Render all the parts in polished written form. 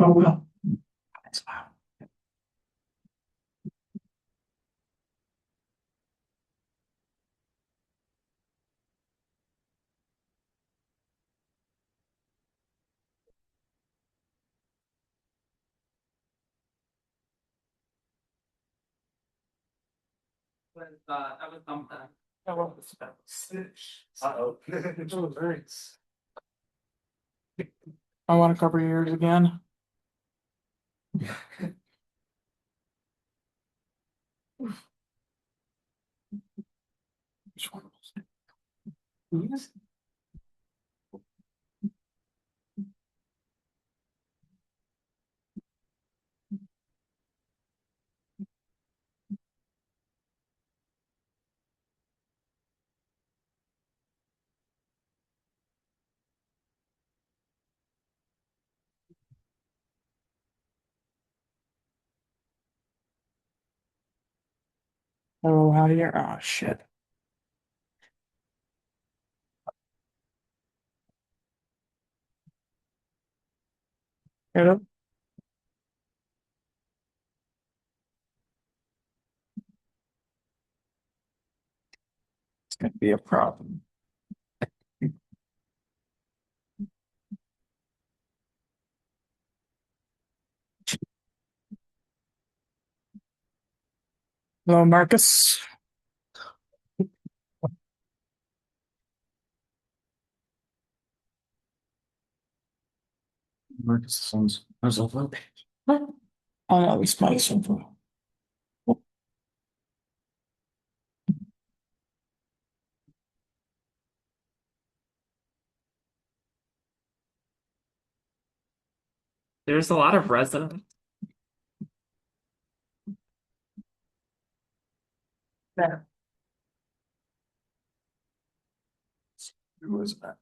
Oh, well. That's fine. That was something. Uh-oh. I want to cover yours again. Which one was it? These? Oh, how do you? Oh, shit. Get it? It's gonna be a problem. Hello, Marcus. Marcus sounds. There's a little bit. Oh no, this might something. There's a lot of residents. There. Who was that?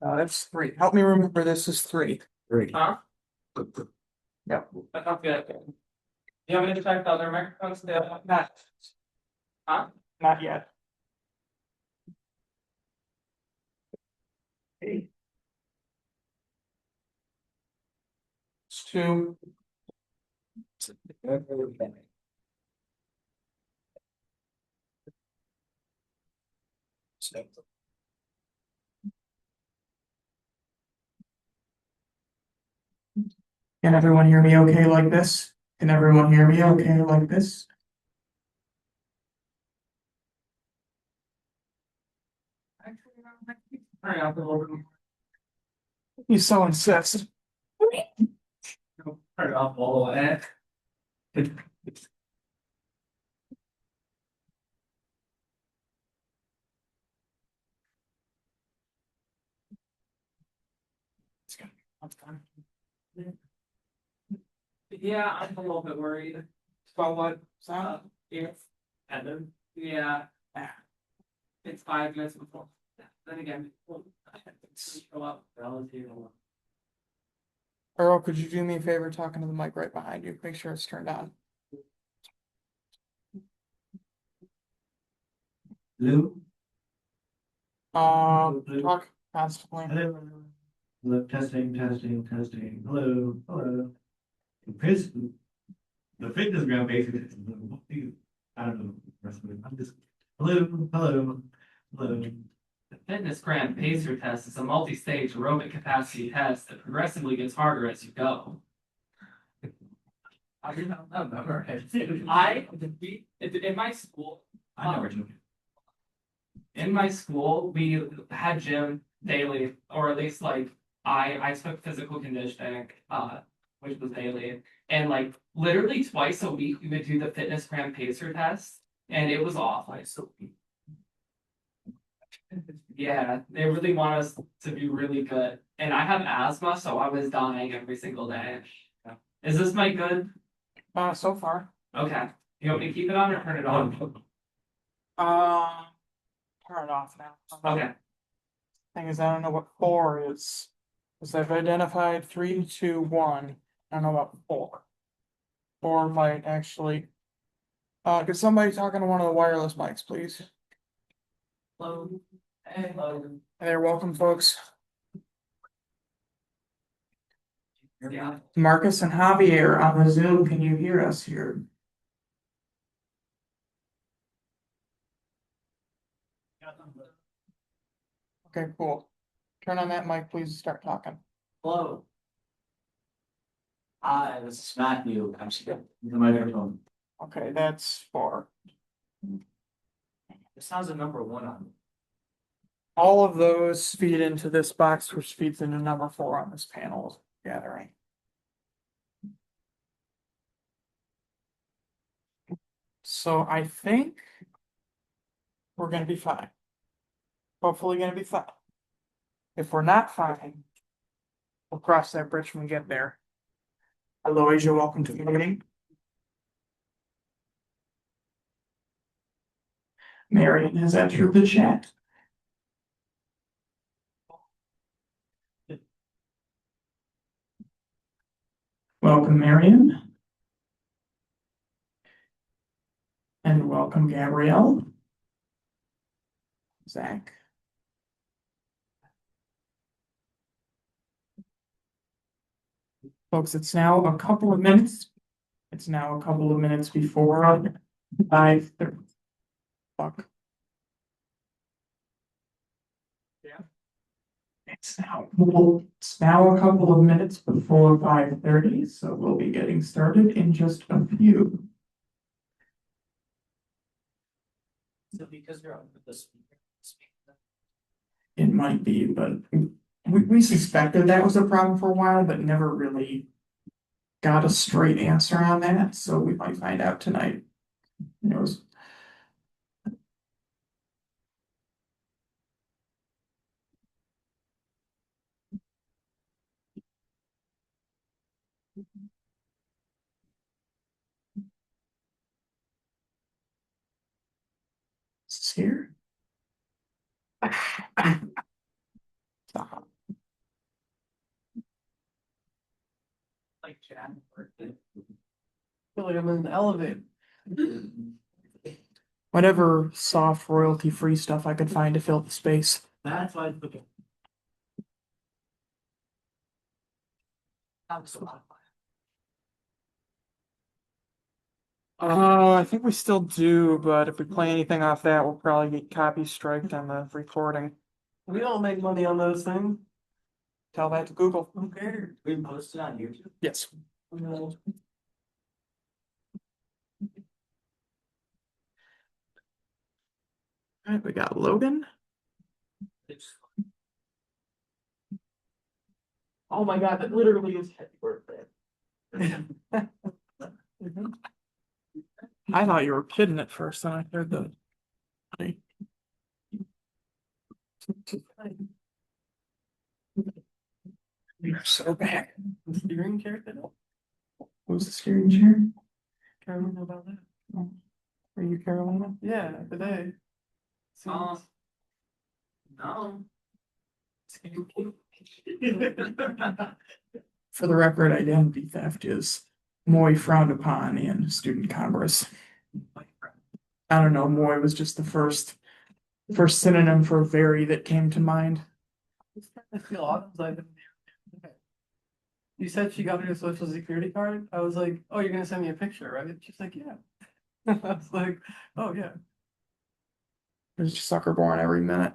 That's three. Help me remember this is three. Three. Huh? Yep. That sounds good. Do you want me to check the other microphones? Not. Huh? Not yet. Hey. It's two. Can everyone hear me okay like this? Can everyone hear me okay like this? Turn it up a little bit more. You so insist. Turn it up all the way. It's gonna be that's fine. Yeah, I'm a little bit worried. About what? Sound? If and then yeah, it's 5 minutes before. Then again, show up relative. Earl, could you do me a favor talking to the mic right behind you? Make sure it's turned on. Hello. Talk constantly. Hello. Hello. Testing. Hello. Hello. Chris, the fitness ground basically. I don't know. The rest of it. I'm just. Hello. Hello. Hello. The fitness gram pacer test is a multi-stage aerobic capacity test that progressively gets harder as you go. I don't know. In my school. I know where to. In my school, we had gym daily, or at least like I took physical conditioning, which was daily, and like literally twice a week we would do the fitness gram pacer test, and it was awful. Yeah, they really want us to be really good, and I have asthma, so I was dying every single day. Is this mic good? So far. Okay. You want me to keep it on or turn it on? Turn it off now. Okay. Thing is, I don't know what four is. Because I've identified 3, 2, 1. I don't know about four. Four might actually. Could somebody talk into one of the wireless mics, please? Hello. Hello. They're welcome, folks. Yeah. Marcus and Javier on the Zoom, can you hear us here? Okay, cool. Turn on that mic, please start talking. Hello. Hi, this is Matthew. I'm still the microphone. Okay, that's 4. It sounds a number 1 on. All of those feed into this box, which feeds into number 4 on this panel gathering. So I think we're gonna be fine. Hopefully gonna be fine. If we're not fine, we'll cross that bridge when we get there. Hello, Asia, welcome to the meeting. Marion has entered the chat. Welcome, Marion. And welcome, Gabrielle. Zach. Folks, it's now a couple of minutes. It's now a couple of minutes before 5:30. Fuck. Yeah. It's now a couple of minutes before 5:30, so we'll be getting started in just a few. So because you're on the speaker. It might be, but we suspected that was a problem for a while, but never really got a straight answer on that, so we might find out tonight. It was. Is this here? Stop. Like chat. feel like I'm in the elevator. Whatever soft royalty free stuff I could find to fill the space. That's why it's okay. I think we still do, but if we play anything off that, we'll probably get copy striked on the recording. We don't make money on those things. Tell that to Google. Who cares? We posted on YouTube. Yes. All right, we got Logan. Oh my god, that literally is happy birthday. I thought you were kidding at first, and I heard the. You're so bad. The steering chair did it. Who's the steering chair? Can't remember about that. Oh, are you Carolina? Yeah, today. No. For the record, identity theft is more frowned upon in student commerce. I don't know, Moy was just the first synonym for very that came to mind. I feel awesome. Like, you said she got me a social security card. I was like, oh, you're gonna send me a picture, right? She's like, yeah. I was like, oh yeah. There's a sucker born every minute.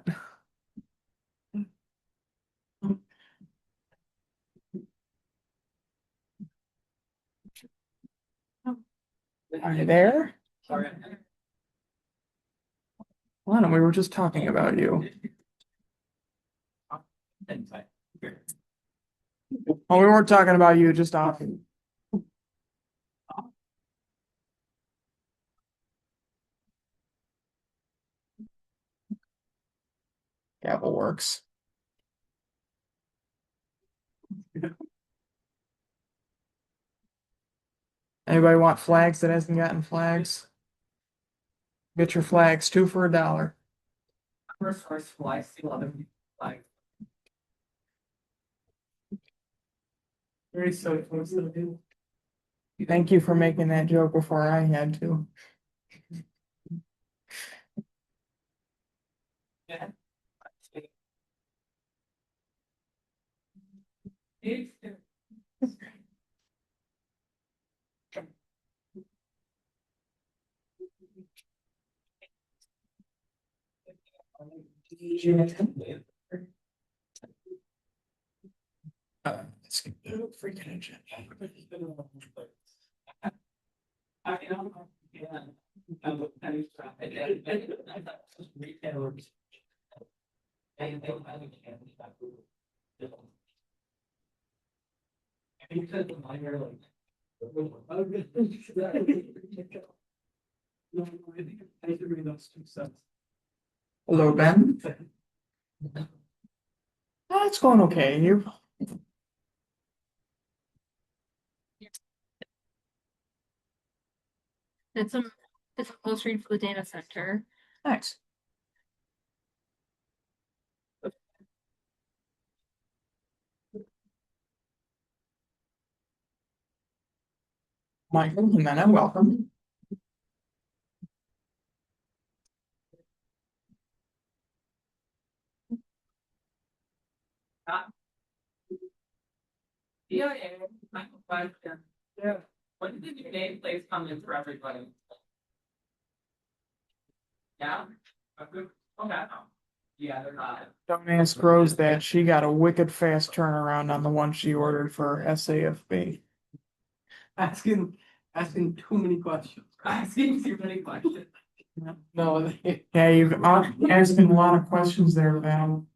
Are you there? Sorry. Lana, we were just talking about you. Oh, we weren't talking about you, just off. Gavel works. Anybody want flags that hasn't gotten flags? Get your flags, 2 for $1. First school, I see a lot of like. Very so close to the deal. Thank you for making that joke before I had to. Yeah. Let's get the freaking agenda. I don't know, yeah. Retailers. Because the minor like. No, I think I need to read those two sets. Hello, Ben. It's going okay. You? It's a close read for the data center. Thanks. Michael, Jimena, welcome. Yeah, my question. Yeah. When did the nameplates come in for everybody? Yeah. Okay. Yeah, they're not. Don't ask Rose that. She got a wicked fast turnaround on the one she ordered for SAFB. Asking too many questions. Asking too many questions. No, Yeah, you've asking a lot of questions there, Val.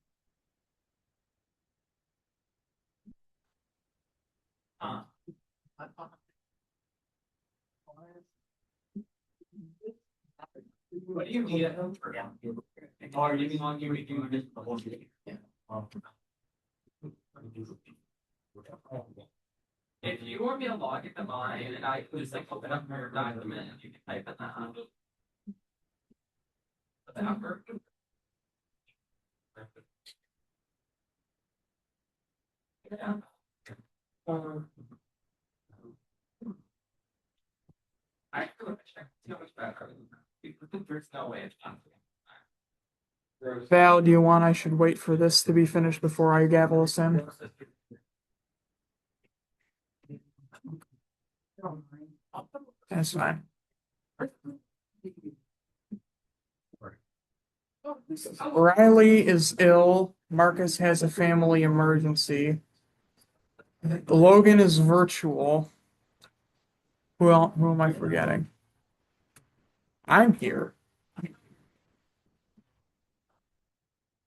What do you need? Or you want you reading this the whole thing? If you want me to log into mine and I can just like open up your document, you can type in that. The number. Yeah. I feel check see how much better. There's no way it's possible. Val, do you want I should wait for this to be finished before I gavel us in? That's fine. Riley is ill. Marcus has a family emergency. Logan is virtual. Who am I forgetting? I'm here.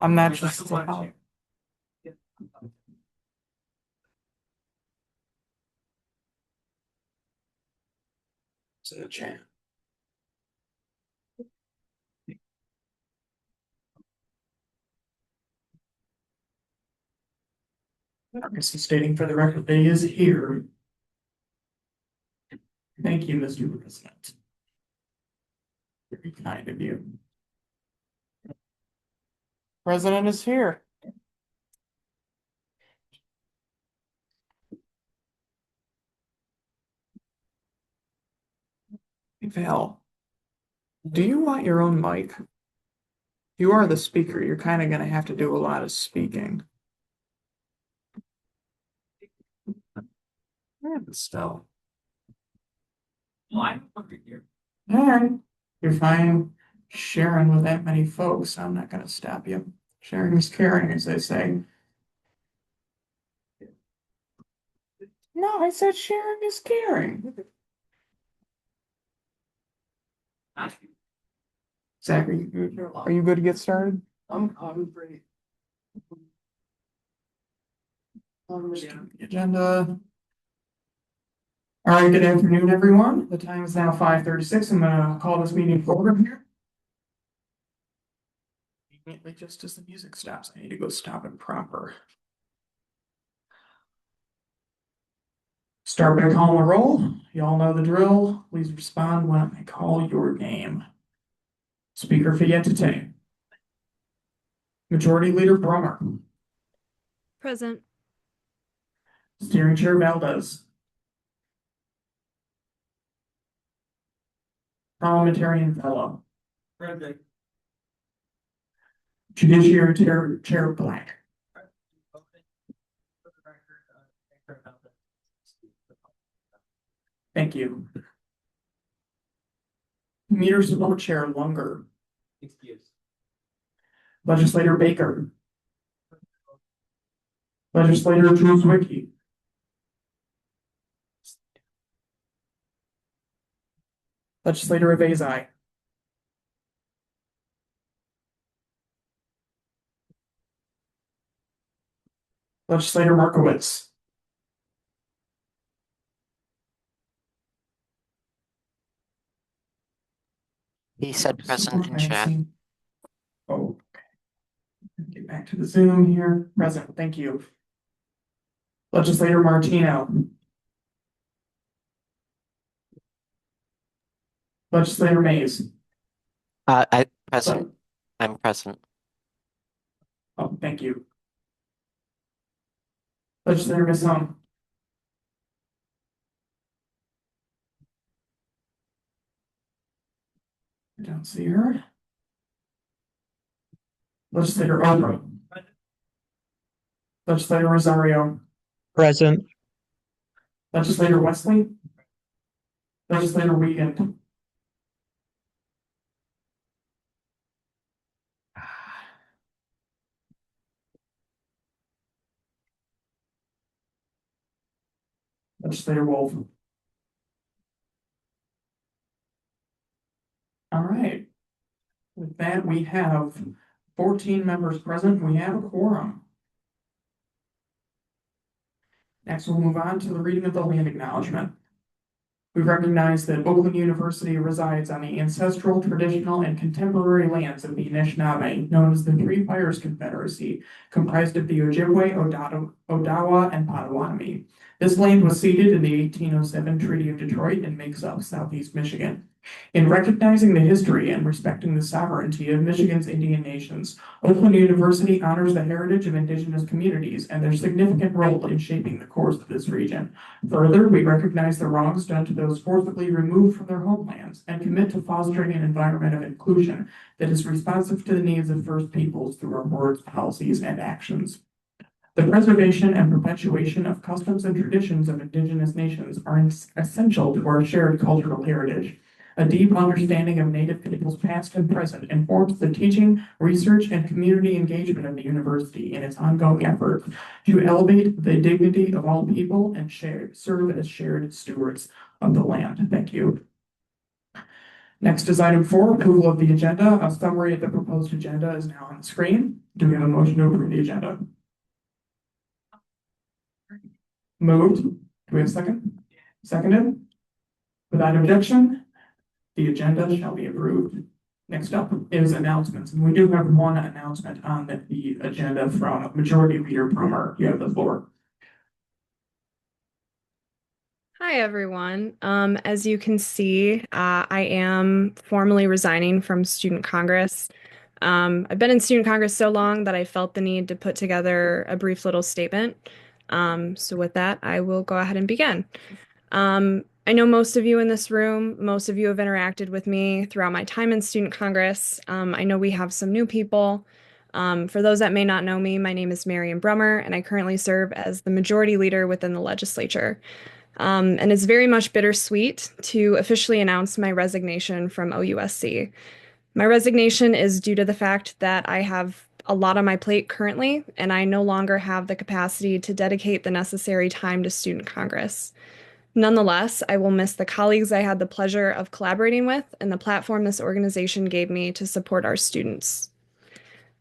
I'm not just. To the chat. Marcus is stating for the record that he is here. Thank you, Mr. President. Very kind of you. President is here. Val, do you want your own mic? You are the speaker. You're kind of going to have to do a lot of speaking. Yeah, but still. Well, I'm over here. All right. You're fine sharing with that many folks. I'm not going to stop you. Sharing is caring, as they say. No, I said sharing is caring. Zach, are you good to get started? I'm great. The agenda. All right, good afternoon, everyone. The time is now 5:36. I'm gonna call this meeting program here. Immediately, just as the music stops, I need to go stop it proper. Start by calling a roll. You all know the drill. Please respond when I call your name. Speaker Fietite. Majority Leader Brummer. Present. Steering Chair Valdez. Parliamentarian Fellow. Judiciary Chair Black. Thank you. Meter Support Chair Lunger. Excuse. Legislator Baker. Legislator Drewswicki. Legislator Avazai. Legislator Markowitz. He said present in Okay, chat. Oh, okay. Get back to the Zoom here. Present, thank you. Legislator Martino. Legislator Mays. I present. I'm present. Oh, thank you. Legislator Masson. I don't see her. Legislator Oprah. Legislator Rosario. Present. Legislator Wesley. Legislator Wiegand. Legislator Wolf. All right. With that, we have 14 members present. We have a quorum. Next, we'll move on to the reading of the land acknowledgement. We recognize that Oakland University resides on the ancestral, traditional, and contemporary lands of the Anishinaabe, known as the Three Fires Confederacy, comprised of the Ojibwe, Odawa, and Potawatomi. This land was ceded in the 1807 Treaty of Detroit and makes up southeast Michigan. In recognizing the history and respecting the sovereignty of Michigan's Indian nations, Oakland University honors the heritage of Indigenous communities and their significant role in shaping the course of this region. Further, we recognize the wrongs done to those forcibly removed from their homelands and commit to fostering an environment of inclusion that is responsive to the needs of First Peoples through our words, policies, and actions. The preservation and perpetuation of customs and traditions of Indigenous nations are essential to our shared cultural heritage. A deep understanding of Native peoples past and present informs the teaching, research, and community engagement of the university in its ongoing effort to elevate the dignity of all people and serve as shared stewards of the land. Thank you. Next is item 4, approval of the agenda. A summary of the proposed agenda is now on the screen. Do we have a motion to approve the agenda? Moved. Do we have a second? Seconded. Without objection, the agenda shall be approved. Next up is announcements, and we do have one announcement on the agenda from Majority Leader Brummer. You have the floor. Hi, everyone. As you can see, I am formally resigning from Student Congress. I've been in Student Congress so long that I felt the need to put together a brief little statement. So with that, I will go ahead and begin. I know most of you in this room, most of you have interacted with me throughout my time in Student Congress. I know we have some new people. For those that may not know me, my name is Marion Brummer, and I currently serve as the Majority Leader within the legislature. And it's very much bittersweet to officially announce my resignation from OUSC. My resignation is due to the fact that I have a lot on my plate currently, and I no longer have the capacity to dedicate the necessary time to Student Congress. Nonetheless, I will miss the colleagues I had the pleasure of collaborating with and the platform this organization gave me to support our students.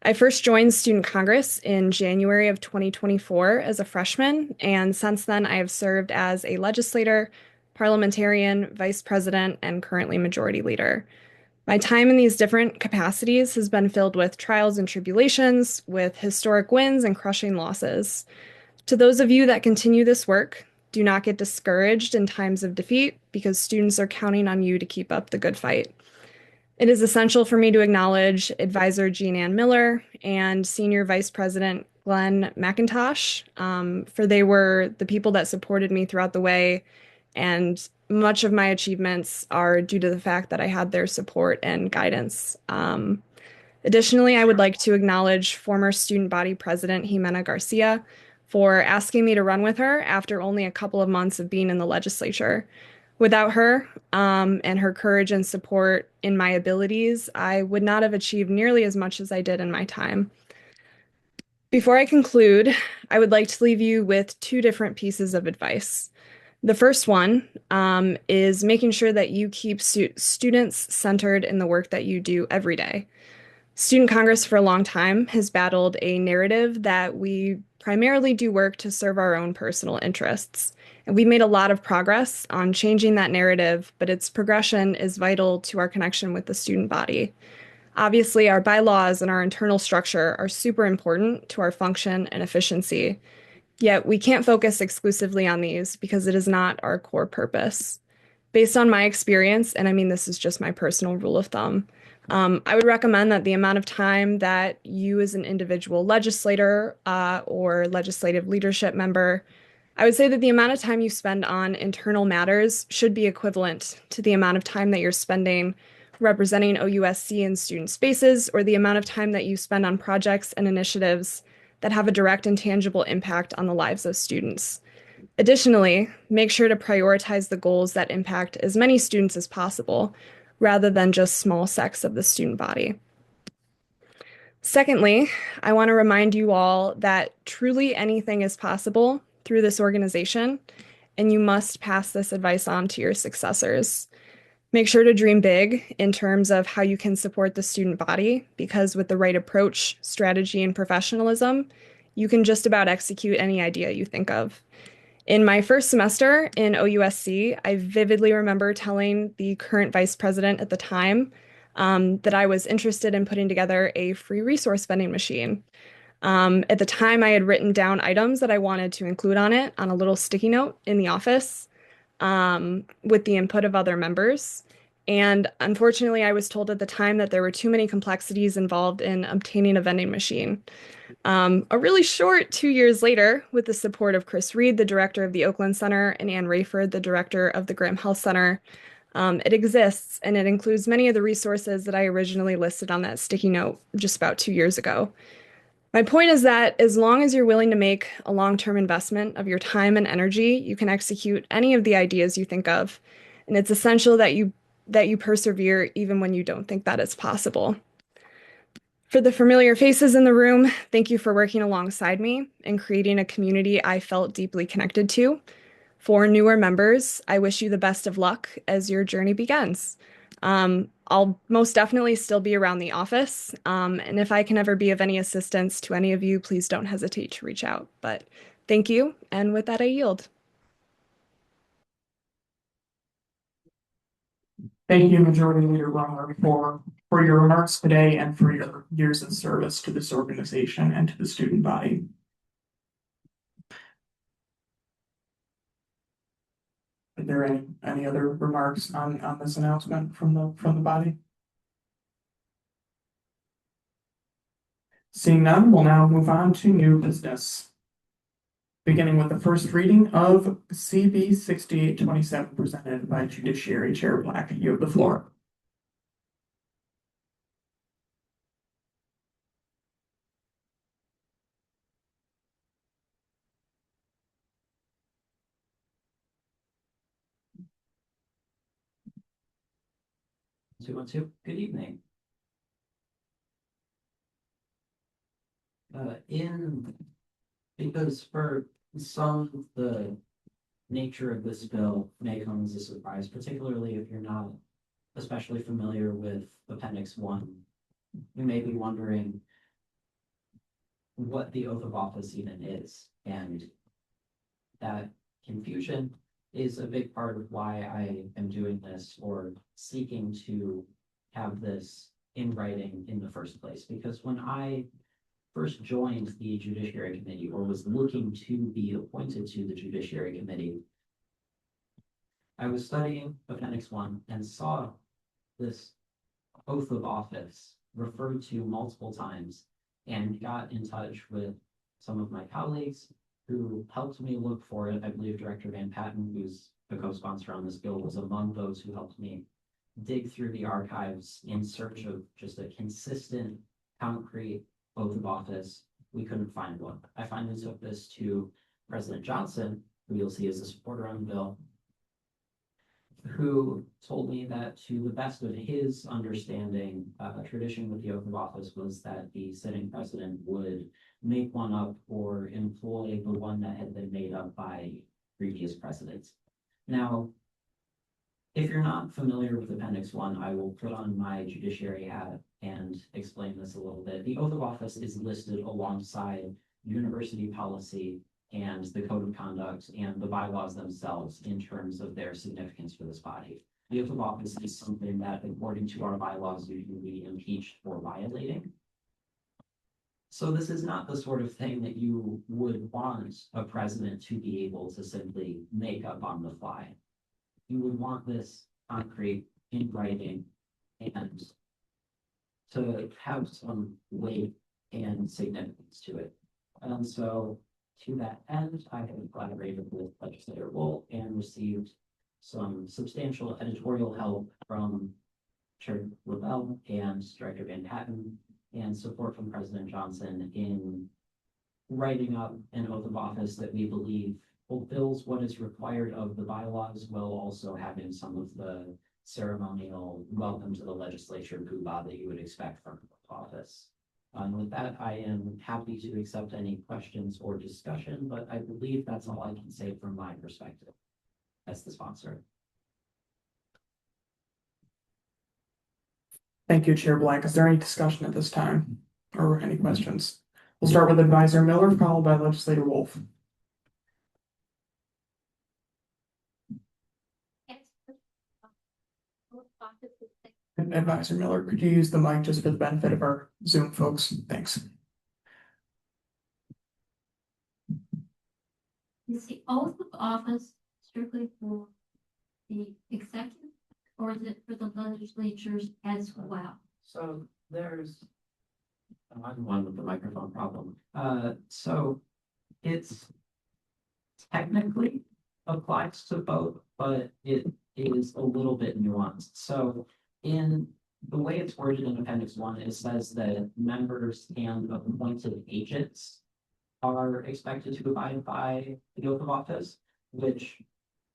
I first joined Student Congress in January of 2024 as a freshman, and since then I have served as a legislator, parliamentarian, vice president, and currently majority leader. My time in these different capacities has been filled with trials and tribulations, with historic wins and crushing losses. To those of you that continue this work, do not get discouraged in times of defeat because students are counting on you to keep up the good fight. It is essential for me to acknowledge Advisor Jean Ann Miller and Senior Vice President Glenn McIntosh, for they were the people that supported me throughout the way, and much of my achievements are due to the fact that I had their support and guidance. Additionally, I would like to acknowledge former Student Body President Jimena Garcia for asking me to run with her after only a couple of months of being in the legislature. Without her, and her courage and support in my abilities, I would not have achieved nearly as much as I did in my time. Before I conclude, I would like to leave you with two different pieces of advice. The first one is making sure that you keep students centered in the work that you do every day. Student Congress for a long time has battled a narrative that we primarily do work to serve our own personal interests. And we've made a lot of progress on changing that narrative, but its progression is vital to our connection with the student body. Obviously, our bylaws and our internal structure are super important to our function and efficiency. Yet we can't focus exclusively on these because it is not our core purpose. Based on my experience, and I mean, this is just my personal rule of thumb, I would recommend that the amount of time that you as an individual legislator or legislative leadership member, I would say that the amount of time you spend on internal matters should be equivalent to the amount of time that you're spending representing OUSC in student spaces or the amount of time that you spend on projects and initiatives that have a direct and tangible impact on the lives of students. Additionally, make sure to prioritize the goals that impact as many students as possible, rather than just small sects of the student body. Secondly, I want to remind you all that truly anything is possible through this organization, and you must pass this advice on to your successors. Make sure to dream big in terms of how you can support the student body, because with the right approach, strategy, and professionalism, you can just about execute any idea you think of. In my first semester in OUSC, I vividly remember telling the current vice president at the time that I was interested in putting together a free resource vending machine. At the time, I had written down items that I wanted to include on it on a little sticky note in the office with the input of other members. And unfortunately, I was told at the time that there were too many complexities involved in obtaining a vending machine. A really short 2 years later, with the support of Chris Reed, the director of the Oakland Center, and Ann Rayford, the director of the Graham Health Center, it exists, and it includes many of the resources that I originally listed on that sticky note just about 2 years ago. My point is that as long as you're willing to make a long-term investment of your time and energy, you can execute any of the ideas you think of, and it's essential that you persevere even when you don't think that it's possible. For the familiar faces in the room, thank you for working alongside me and creating a community I felt deeply connected to. For newer members, I wish you the best of luck as your journey begins. I'll most definitely still be around the office, and if I can ever be of any assistance to any of you, please don't hesitate to reach out. But thank you, and with that, I yield. Thank you, Majority Leader Runner, for your remarks today and for your years of service to this organization and to the student body. Are there any other remarks on this announcement from the body? Seeing none, we'll now move on to new business. Beginning with the first reading of CB 6827 presented by Judiciary Chair Black. You have the floor. Two. Good evening. Because for some, the nature of this bill may come as a surprise, particularly if you're not especially familiar with Appendix 1. You may be wondering what the oath of office even is, and that confusion is a big part of why I am doing this or seeking to have this in writing in the first place. Because when I first joined the Judiciary Committee or was looking to be appointed to the Judiciary Committee, I was studying Appendix 1 and saw this oath of office referred to multiple times and got in touch with some of my colleagues who helped me look for it. I believe Director Van Patten, who's the co-sponsor on this bill, was among those who helped me dig through the archives in search of just a consistent, concrete oath of office. We couldn't find one. I finally took this to President Johnson, who you'll see is a supporter on the bill, who told me that to the best of his understanding, a tradition with the oath of office was that the sitting president would make one up or employ the one that had been made up by previous presidents. Now, if you're not familiar with Appendix 1, I will put on my judiciary hat and explain this a little bit. The oath of office is listed alongside university policy and the code of conduct and the bylaws themselves in terms of their significance for this body. The oath of office is something that, according to our bylaws, you can be impeached for violating. So this is not the sort of thing that you would want a president to be able to simply make up on the fly. You would want this concrete in writing and to have some weight and significance to it. And so to that end, I have collaborated with Legislator Wolf and received some substantial editorial help from Chair Lavelle and Director Van Patten and support from President Johnson in writing up an oath of office that we believe fulfills what is required of the bylaws while also having some of the ceremonial welcome to the legislature goodbye that you would expect from the office. And with that, I am happy to accept any questions or discussion, but I believe that's all I can say from my perspective as the sponsor. Thank you, Chair Black. Is there any discussion at this time or any questions? We'll start with Advisor Miller, followed by Legislator Wolf. Advisor Miller, could you use the mic just for the benefit of our Zoom folks? Thanks. Is the oath of office strictly for the executive, or is it for the legislatures as well? So there's, I'm one with the microphone problem. So it's technically applies to both, but it is a little bit nuanced. So in the way it's worded in Appendix 1, it says that members and appointed agents are expected to abide by the oath of office, which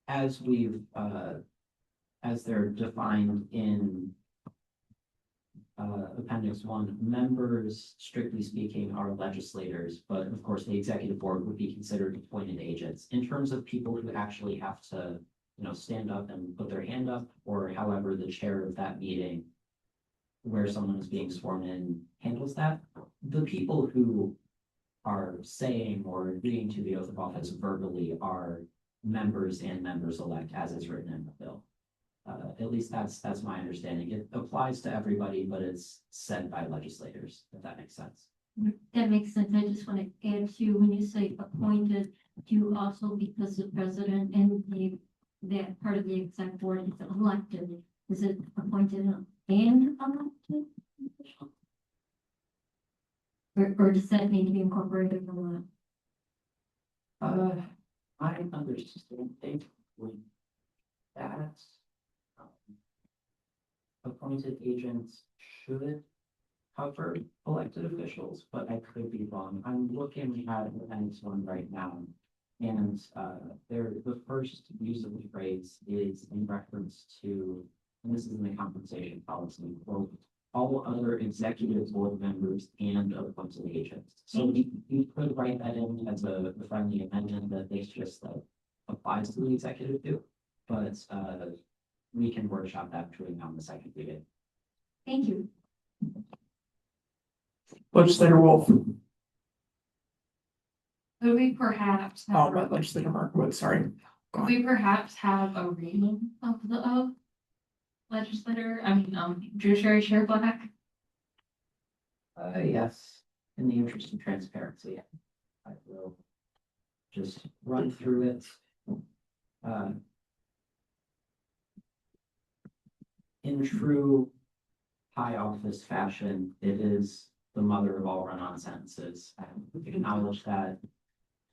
as we've as they're defined in Appendix 1, members, strictly speaking, are legislators, but of course the executive board would be considered appointed agents. In terms of people who actually have to, stand up and put their hand up, or however the chair of that meeting where someone is being sworn in handles that, the people who are saying or agreeing to the oath of office verbally are members and members-elect as is written in the bill. At least that's my understanding. It applies to everybody, but it's said by legislators, if that makes sense. That makes sense. I just want to add to, when you say appointed, do you also, because the president and that part of the exec board is elected, is it appointed and elected? Or does that need to be incorporated in the I understand that appointed agents should cover elected officials, but I could be wrong. I'm looking at Appendix 1 right now, and the first use of the phrase is in reference to, and this is in the compensation policy, quote, all other executive board members and appointed agents. So you could write that in as a friendly amendment that they just applies to the executive too, but we can workshop that between now and the second reading. Thank you. Legislator Wolf. Could we perhaps Oh, have, Legislator Markwood, sorry. could we perhaps have a reading of the oath? Judiciary Chair Black? Yes, in the interest of transparency, I will just run through it. In true high office fashion, it is the mother of all run-on sentences. I acknowledge that,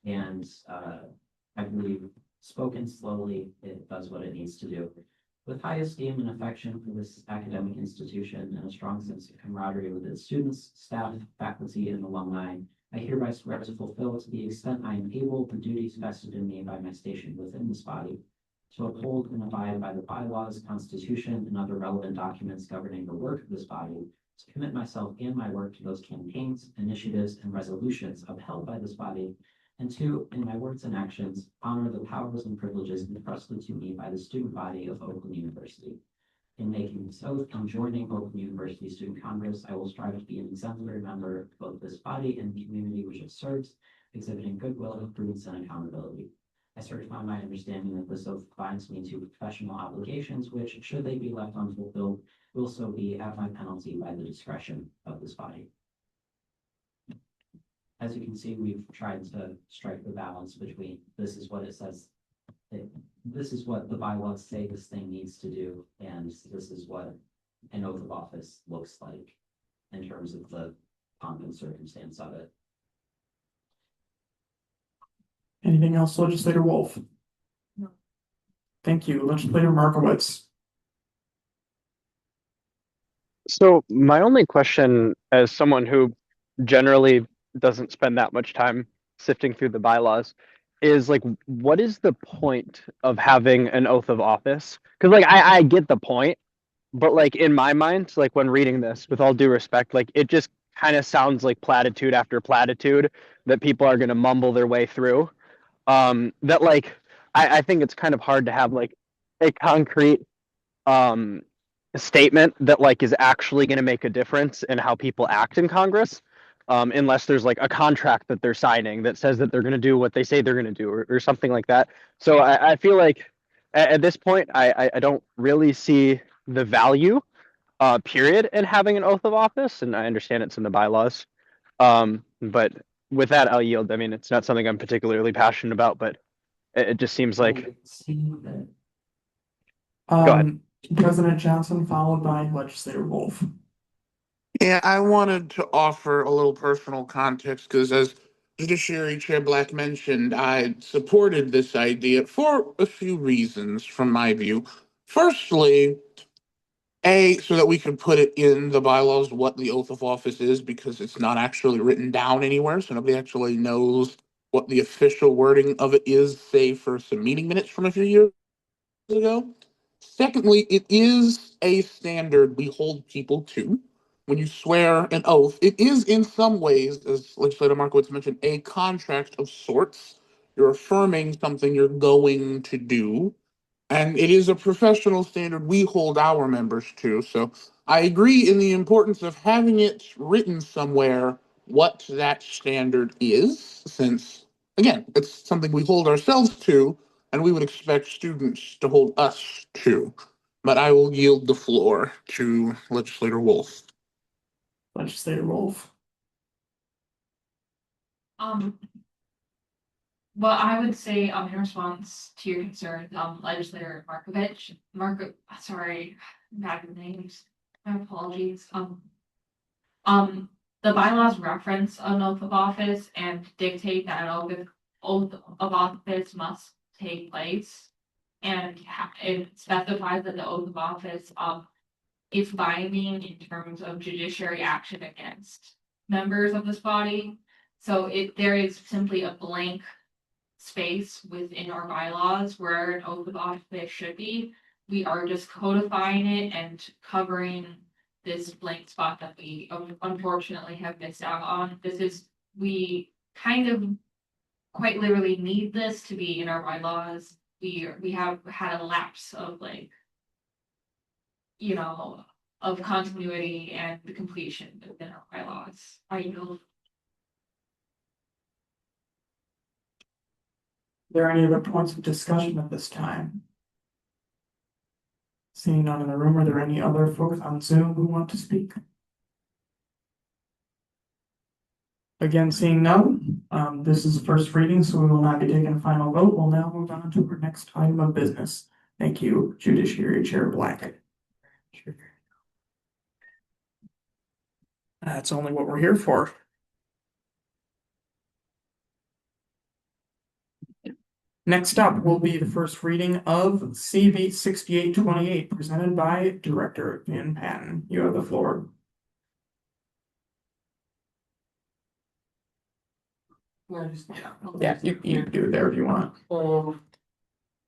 and I believe spoken slowly, it does what it needs to do. With high esteem and affection for this academic institution and a strong sense of camaraderie with its students, staff, faculty, and alumni, I hereby swear to fulfill to the extent I am able the duties vested in me by my station within this body, to uphold and abide by the bylaws, constitution, and other relevant documents governing the work of this body, to commit myself and my work to those campaigns, initiatives, and resolutions upheld by this body, and to, in my words and actions, honor the powers and privileges entrusted to me by the student body of Oakland University. In making this oath and joining Oakland University Student Congress, I will strive to be an exemplary member of both this body and the community which it serves, exhibiting goodwill, prudence, and accountability. I certify my understanding that this oath binds me to professional obligations, which, should they be left unfulfilled, will so be at my penalty by the discretion of this body. As you can see, we've tried to strike the balance between this is what it says, this is what the bylaws say this thing needs to do, and this is what an oath of office looks like in terms of the pomp and circumstance of it. Anything else, Legislator Wolf? No. Thank you, Legislator Markowitz. So my only question, as someone who generally doesn't spend that much time sifting through the bylaws, is like, what is the point of having an oath of office? Because like I get the point, but like in my mind, like when reading this, with all due respect, like it just kind of sounds like platitude after platitude that people are going to mumble their way through. That like I think it's kind of hard to have like a concrete um statement that like is actually going to make a difference in how people act in Congress, unless there's like a contract that they're signing that says that they're going to do what they say they're going to do, or something like that. So I feel like at this point I don't really see the value, period, in having an oath of office, and I understand it's in the bylaws. But with that, I'll yield. I mean, it's not something I'm particularly passionate about, but it just seems like. Go ahead. President Johnson, followed by Legislator Wolf. Yeah, I wanted to offer a little personal context because, as Judiciary Chair Black mentioned, I supported this idea for a few reasons from my view. Firstly, so that we can put it in the bylaws what the oath of office is, because it's not actually written down anywhere, so nobody actually knows what the official wording of it is, say for some meeting minutes from a few years ago. Secondly, it is a standard we hold people to. When you swear an oath, it is in some ways, as Legislator Markowitz mentioned, a contract of sorts. You're affirming something you're going to do. And it is a professional standard we hold our members to. So I agree in the importance of having it written somewhere what that standard is, since, again, it's something we hold ourselves to, and we would expect students to hold us to. But I will yield the floor to Legislator Wolf. Legislator Wolf. Well, I would say, in response to your concerns, Legislator sorry, bad with names. My apologies. The bylaws reference an oath of office and dictate that an oath of office must take place. And it specifies that the oath of office, is binding in terms of judiciary action against members of this body. So there is simply a blank space within our bylaws where an oath of office should be. We are just codifying it and covering this blank spot that we unfortunately have missed out on. We kind of quite literally need this to be in our bylaws. We have had a lapse of of continuity and the completion within our bylaws. Are there any other points of discussion at this time? Seeing none in the room, are there any other folks on Zoom who want to speak? Again, seeing none, this is first reading, so we will not be taking a final vote. We'll now move on to our next item of business. Thank you, Judiciary Chair Black. That's only what we're here for. Next up will be the first reading of CB 6828, presented by Director Van Patten. You have the floor. Yeah, you can do it there if you want.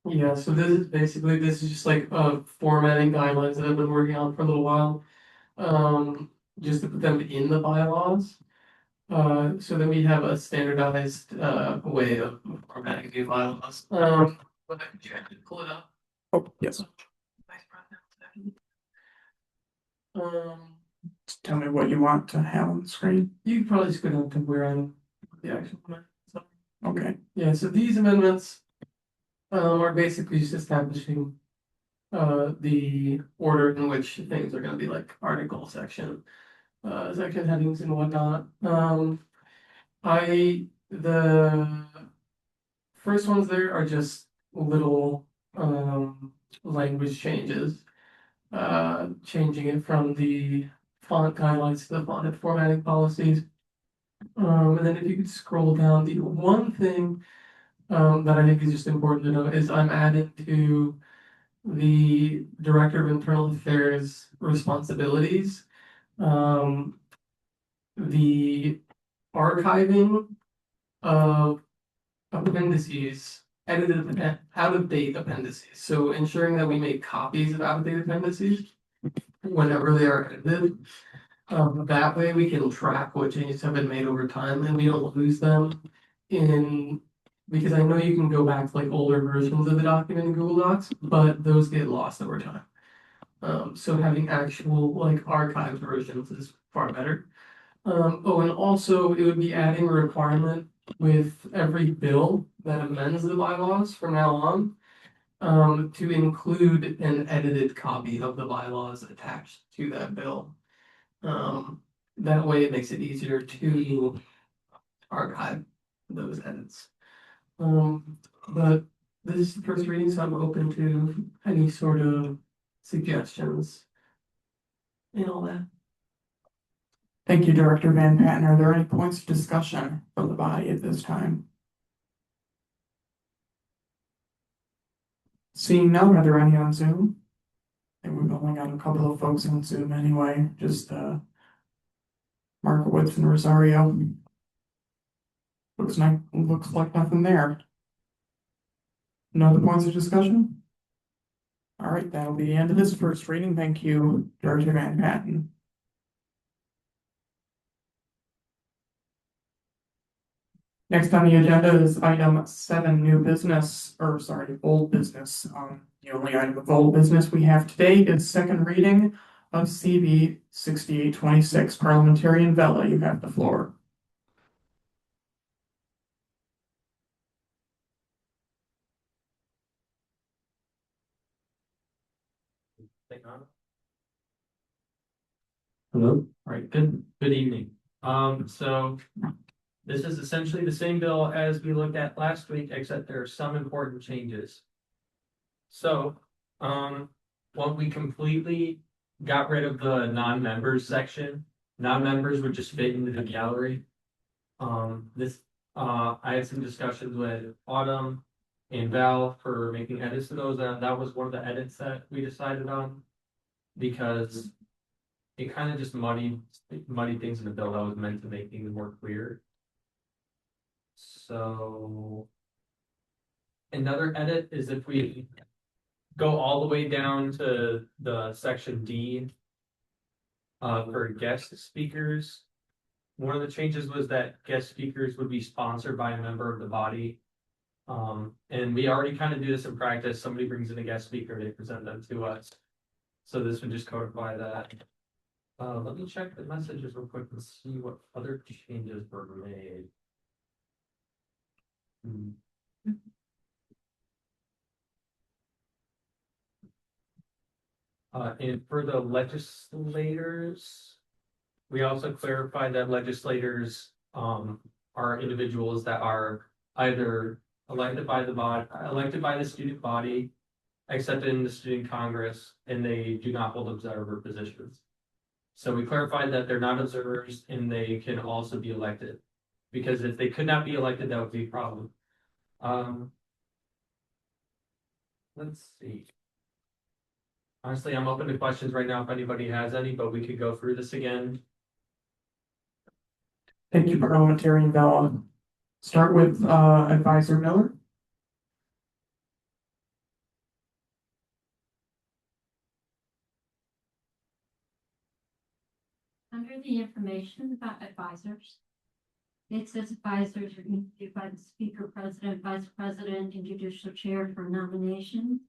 Yeah, so this is just like formatting guidelines that I've been working on for a little while. Just to put them in the bylaws. So then we have a standardized way of formatting the bylaws. But I could try to pull it up. Oh, yes. Um, Just tell me what you want to have on the screen. you could probably just go down to where I'm the actual one. So, Okay. yeah, so these amendments are basically just establishing the order in which things are gonna be like article, section headings and whatnot. The first ones there are just little language changes. Changing it from the font guidelines to the font formatting policies. And then if you could scroll down, the one thing that I think is just important to know is I'm adding to the Director of Internal Affairs responsibilities. The archiving of appendices, out of date appendices. So ensuring that we make copies of out of date appendices whenever they are edited. That way we can track what changes have been made over time and we don't lose them because I know you can go back to like older versions of the document in Google Docs, but those get lost over time. So having actual like archived versions is far better. Oh, and also it would be adding a requirement with every bill that amends the bylaws from now on. To include an edited copy of the bylaws attached to that bill. That way it makes it easier to archive those edits. But this is the first reading, so I'm open to any sort of suggestions and all that. Thank you, Director Van Patten. Are there any points of discussion from the body at this time? Seeing none, are there any on Zoom? I think we've only got a couple of folks on Zoom anyway, just Markowitz and Rosario. Looks like nothing there. No other points of discussion? All right, that'll be the end of this first reading. Thank you, Director Van Patten. Next on the agenda is item 7, old business. The only item of old business we have today is second reading of CB 6826, Parliamentarian Vella. You have the floor. Hello, all right, good evening. So this is essentially the same bill as we looked at last week, except there are some important changes. So, when we completely got rid of the non-members section, non-members would just fit into the gallery. I had some discussions with Autumn and Val for making edits to those, and that was one of the edits that we decided on. Because it kind of just muddied things in the bill that was meant to make things more clear. So another edit is if we go all the way down to the section D for guest speakers. One of the changes was that guest speakers would be sponsored by a member of the body. And we already kind of do this in practice. Somebody brings in a guest speaker, they present them to us. So this would just codify that. Let me check the messages real quick and see what other changes were made. And for the legislators, we also clarified that legislators are individuals that are either elected by the student body, accepted in the student congress, and they do not hold observer positions. So we clarified that they're not observers and they can also be elected. Because if they could not be elected, that would be a problem. Let's see. Honestly, I'm open to questions right now if anybody has any, but we could go through this again. Thank you, Parliamentarian Vella. Start with Advisor Miller. the information about advisors. It says advisors are interviewed by the speaker, president, vice president, and judicial chair for nomination.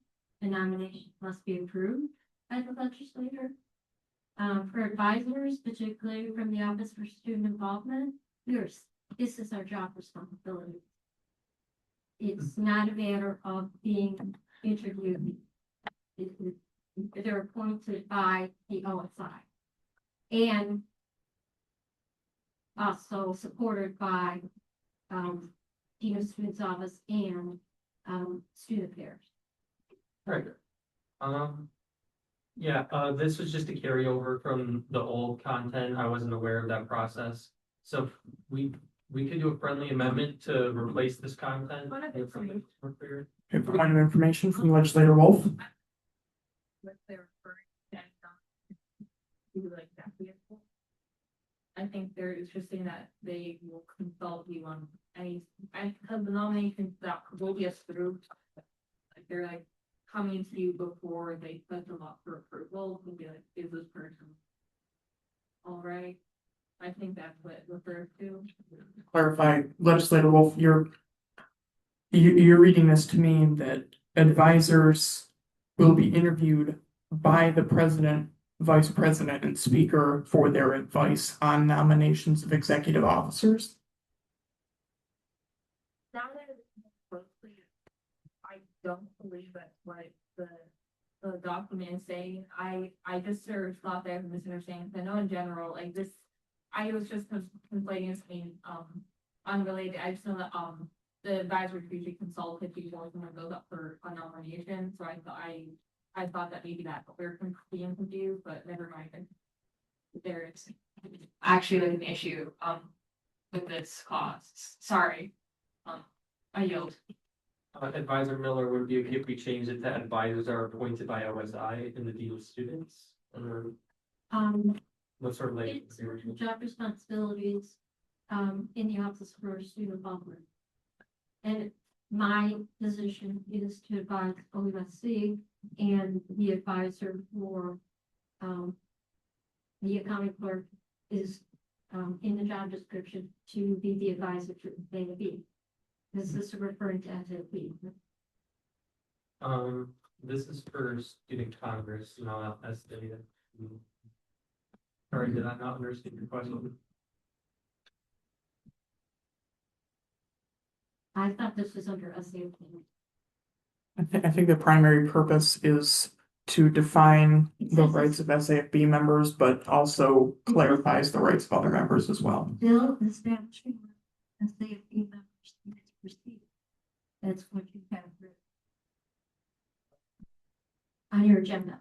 The nomination must be approved by the legislator. For advisors, particularly from the Office for Student Involvement, this is our job responsibility. It's not a matter of being interviewed. They're appointed by the OSI. And also supported by Dean of Students Office and Student Affairs. Right. Yeah, this was just a carryover from the old content. I wasn't aware of that process. So we could do a friendly amendment to replace this content. Point of information. Okay, point of information from Legislator Wolf. What they're referring to, do like that vehicle. I think they're interesting that they will consult you on any, because the nominations that will be approved. Like they're like coming to you before they put them up for approval, and be like, is this person all right? I think that's what it refers to. Clarify, Legislator Wolf, you're reading this to mean that advisors will be interviewed by the president, vice president, and speaker for their advice on nominations of executive officers? Now that it's closely, I don't believe that's what the document is saying. I just sort of thought that I was misunderstanding. I know in general, like this, I was just conflating something unrelated. I just know that the advisory usually consult if someone goes up for a nomination. So I thought that maybe that we're being confused, but never mind. There's actually like an issue with this cost. Sorry. I yield. Advisor Miller, would it be okay if we change it to advisors are appointed by OSI and the Dean of Students? Or what sort of like? It's job responsibilities in the Office for Student Involvement. And my position is to advise OUSC and the advisor for the accounting clerk is in the job description to be the advisor to AFB. This is referring to SAP. This is for Student Congress, not SDA. Sorry, did I not understand your question? I thought this was under SAP. I think the primary purpose is to define the rights of SAFB members, but also clarifies the rights of other members as well. Bill establishing SAFB members can proceed. That's what you have written on your agenda.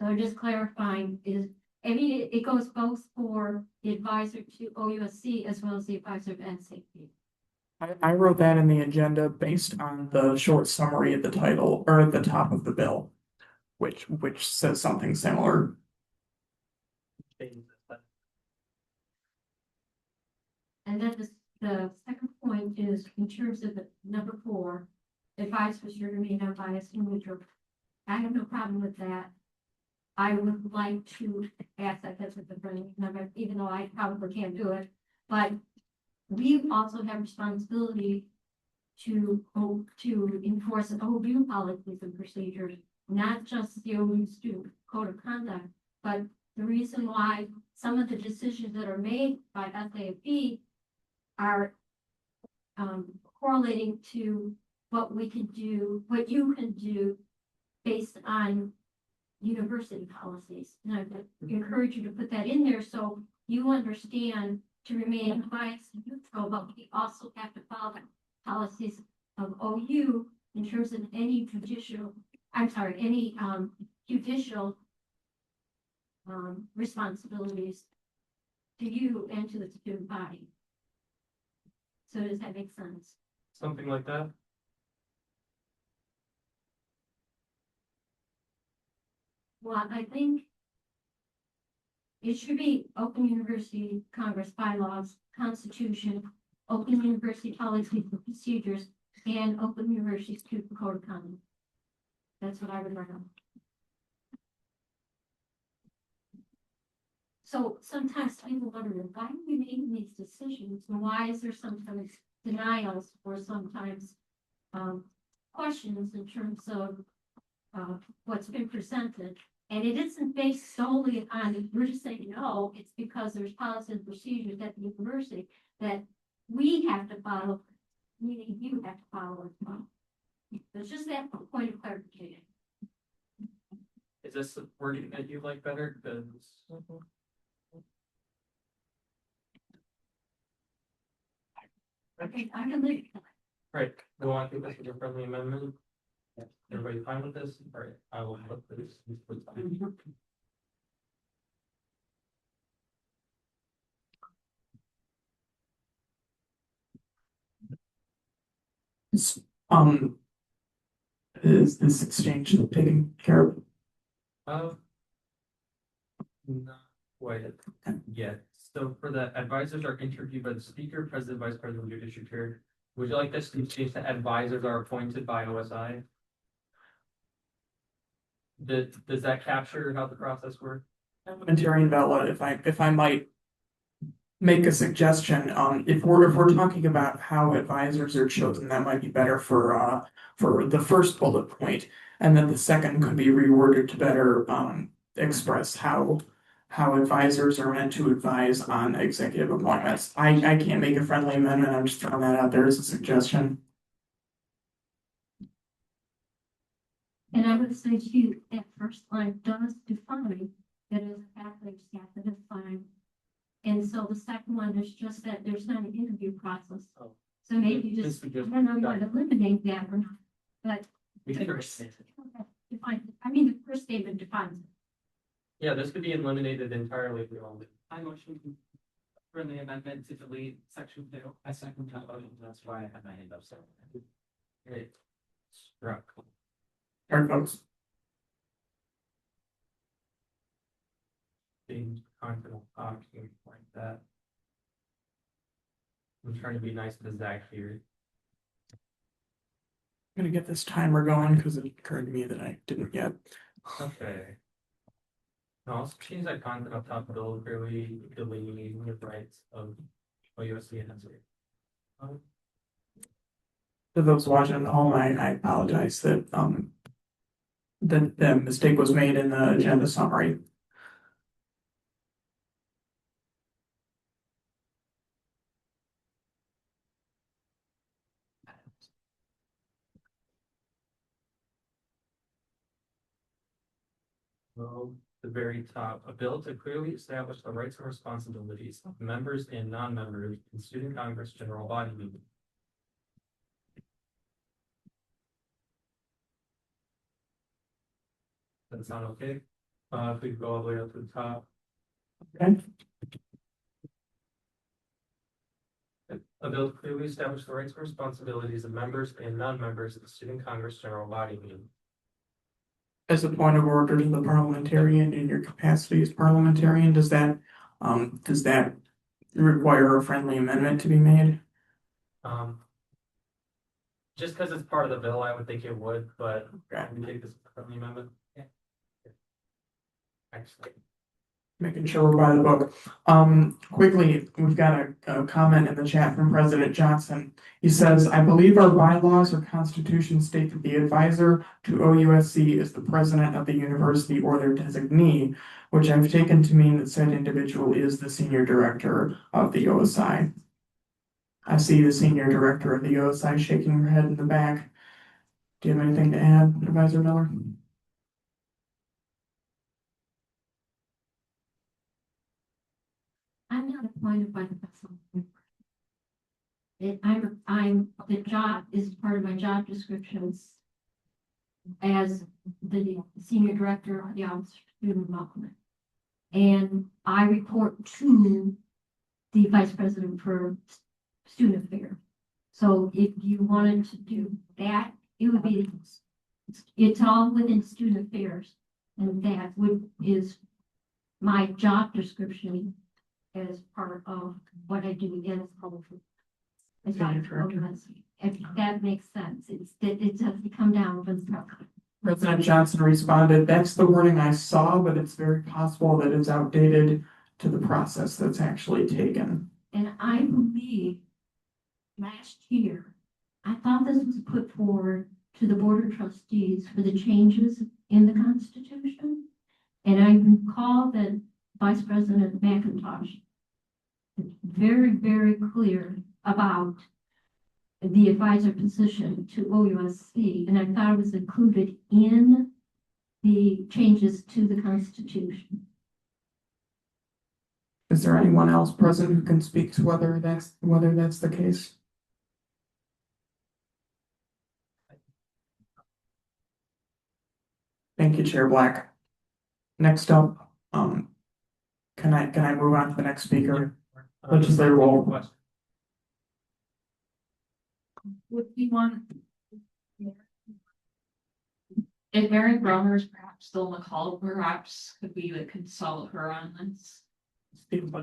So just clarifying is, I mean, it goes both for the advisor to OUSC as well as the advisor to SAP. I wrote that in the agenda based on the short summary at the title or at the top of the bill, which says something similar. And then the second point is in terms of the number 4, advisors should remain unbiased and neutral. I have no problem with that. I would like to ask that as a friendly number, even though I probably can't do it, but we also have responsibility to enforce OU policies and procedures, not just the OU student code of conduct, but the reason why some of the decisions that are made by SAFB are correlating to what we can do, what you can do based on university policies. And I encourage you to put that in there so you understand to remain unbiased and neutral, but we also have to follow policies of OU in terms of any judicial responsibilities to you and to the student body. So does that make sense? Something like that? Well, I think it should be Open University Congress bylaws, Constitution, Open University policies and procedures, and Open University Student Code of Conduct. That's what I would write on. So sometimes people wonder, why are we making these decisions? And why is there sometimes denials or sometimes questions in terms of what's been presented? And it isn't based solely on, if we're just saying no, it's because there's policy and procedures at the university that we have to follow, meaning you have to follow as well. It's just that point of clarification. Is this the wording that you like better? Because Okay, I can leave. right, go on through this with your friendly amendment. Everybody fine with this? All right, I will put this. Um, is this exchange taken care of? Not quite yet. So for the advisors are interviewed by the speaker, president, vice president, or district chair. Would you like this to change to advisors are appointed by OSI? Does that capture how the process works? Parliamentarian ballot, if I might make a suggestion, if we're talking about how advisors are chosen, that might be better for the first bullet point, and then the second could be reworded to better express how advisors are meant to advise on executive appointments. I can't make a friendly amendment. I'm just throwing that out there as a suggestion. And I would say to you, that first line does define that as a Catholic staff that is fine. And so the second one is just that there's not an interview process. Oh. So maybe you just, I don't know, you want to eliminate that or not, but. We the can first- erase it. define- I mean, the first statement defines it. Yeah, this could be eliminated entirely if we wanted. I motion friendly amendment to delete section 2. I second that motion, that's why I had my hand up, so. It struck. Alright, folks. Being confident talking like that. I'm trying to be nice to Zach here. I'm gonna get this timer going because it occurred to me that I didn't yet. Okay. Now also change that content up top below clearly delineating the rights of OUSC and NSA. For those watching at home, I apologize that the mistake was made in the agenda summary. Well, the very top, a bill to clearly establish the rights and responsibilities of members and non-members in student congress general body meeting. Does that sound okay? If we go all the way up to the top. Okay. A bill to clearly establish the rights and responsibilities of members and non-members of the student congress general body meeting. As a point of order to the parliamentarian, in your capacity as parliamentarian, does that require a friendly amendment to be made? Just because it's part of the bill, I would think it would, but Okay. we take this friendly amendment. Yeah. Actually. Making sure we're by the book. Quickly, we've got a comment in the chat from President Johnson. He says, I believe our bylaws or constitution state that the advisor to OUSC is the president of the university or their designee, which I've taken to mean that said individual is the senior director of the OSI. I see the senior director of the OSI shaking her head in the back. Do you have anything to add, Advisor Miller? I'm not appointed by the president. The job is part of my job descriptions as the senior director of the Office of Student Development. And I report to the vice president for student affairs. So if you wanted to do that, it would be, it's all within student affairs. And that is my job description as part of what I do as if that makes sense, it doesn't come down from the top. President Johnson responded, that's the wording I saw, but it's very possible that it's outdated to the process that's actually taken. And I believe last year, I thought this was put forward to the Board of Trustees for the changes in the Constitution. And I recall that Vice President McIntosh is very, very clear about the advisor position to OUSC, and I thought it was included in the changes to the Constitution. Is there anyone else present who can speak to whether that's the case? Thank you, Chair Black. Next up, can I move on to the next speaker? Legislator Wall. Would we want? If Mary Brunner is perhaps still in the call, perhaps could we like consult her on this? If, it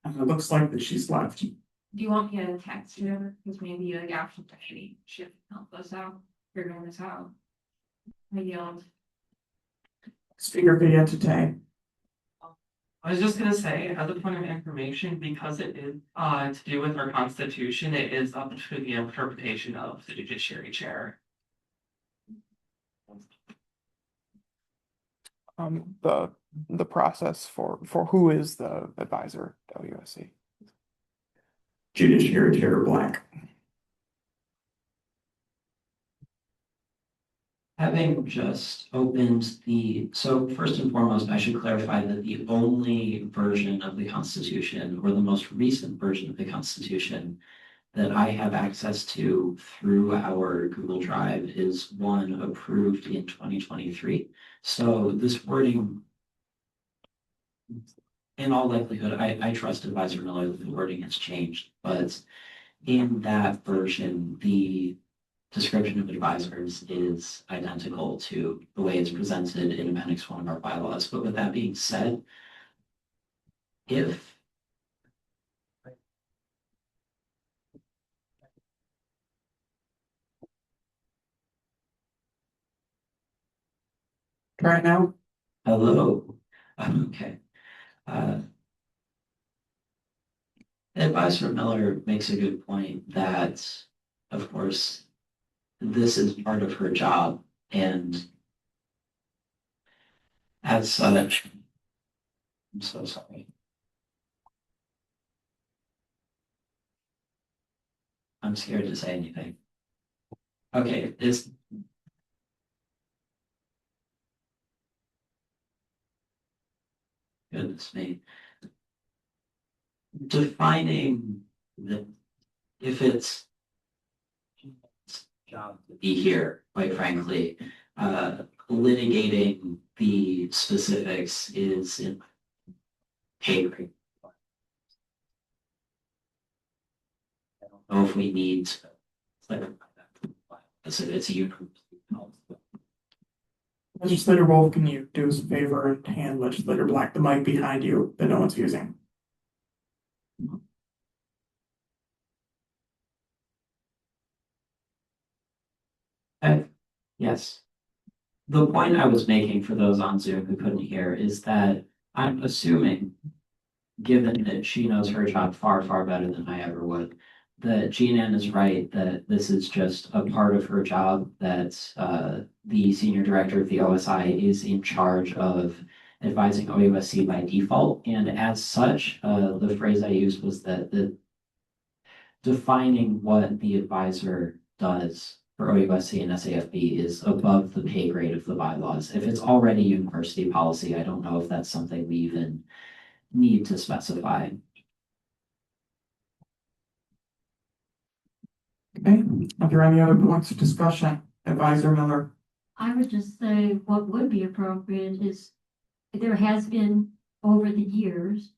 looks like that she's left. Do you want me to text her? Because maybe like after the meeting, she can help us out, figuring this out. I yelled. Speaker Villette. I was just gonna say, as a point of information, because it is to do with our constitution, it is up to the interpretation of the judiciary chair. The process for who is the advisor at WSC? Judiciary Chair Black. Having just opened so first and foremost, I should clarify that the only version of the Constitution, or the most recent version of the Constitution, that I have access to through our Google Drive is one approved in 2023. So this wording, in all likelihood, I trust Advisor Miller that the wording has changed, but in that version, the description of advisors is identical to the way it's presented in Appendix 1 of our bylaws. But with that being said, if Try it now. hello, okay. Advisor Miller makes a good point that, of course, this is part of her job, and as such, I'm so sorry. I'm scared to say anything. Okay, goodness me. Defining the, if it's job to be here, quite frankly, litigating the specifics is in pay grade. I don't know if we need to clarify that, because if it's a unique. Legislator Wolf, can you do us a favor and hand Legislator Black the mic behind you that no one's using? Yes. The point I was making for those on Zoom who couldn't hear is that I'm assuming, given that she knows her job far, far better than I ever would, that Jean Ann is right, that this is just a part of her job, that the senior director of the OSI is in charge of advising OUSC by default. And as such, the phrase I used was that the defining what the advisor does for OUSC and SAFB is above the pay grade of the bylaws. If it's already university policy, I don't know if that's something we even need to specify. Okay, are there any other points of discussion? Advisor Miller. I would just say what would be appropriate is there has been over the years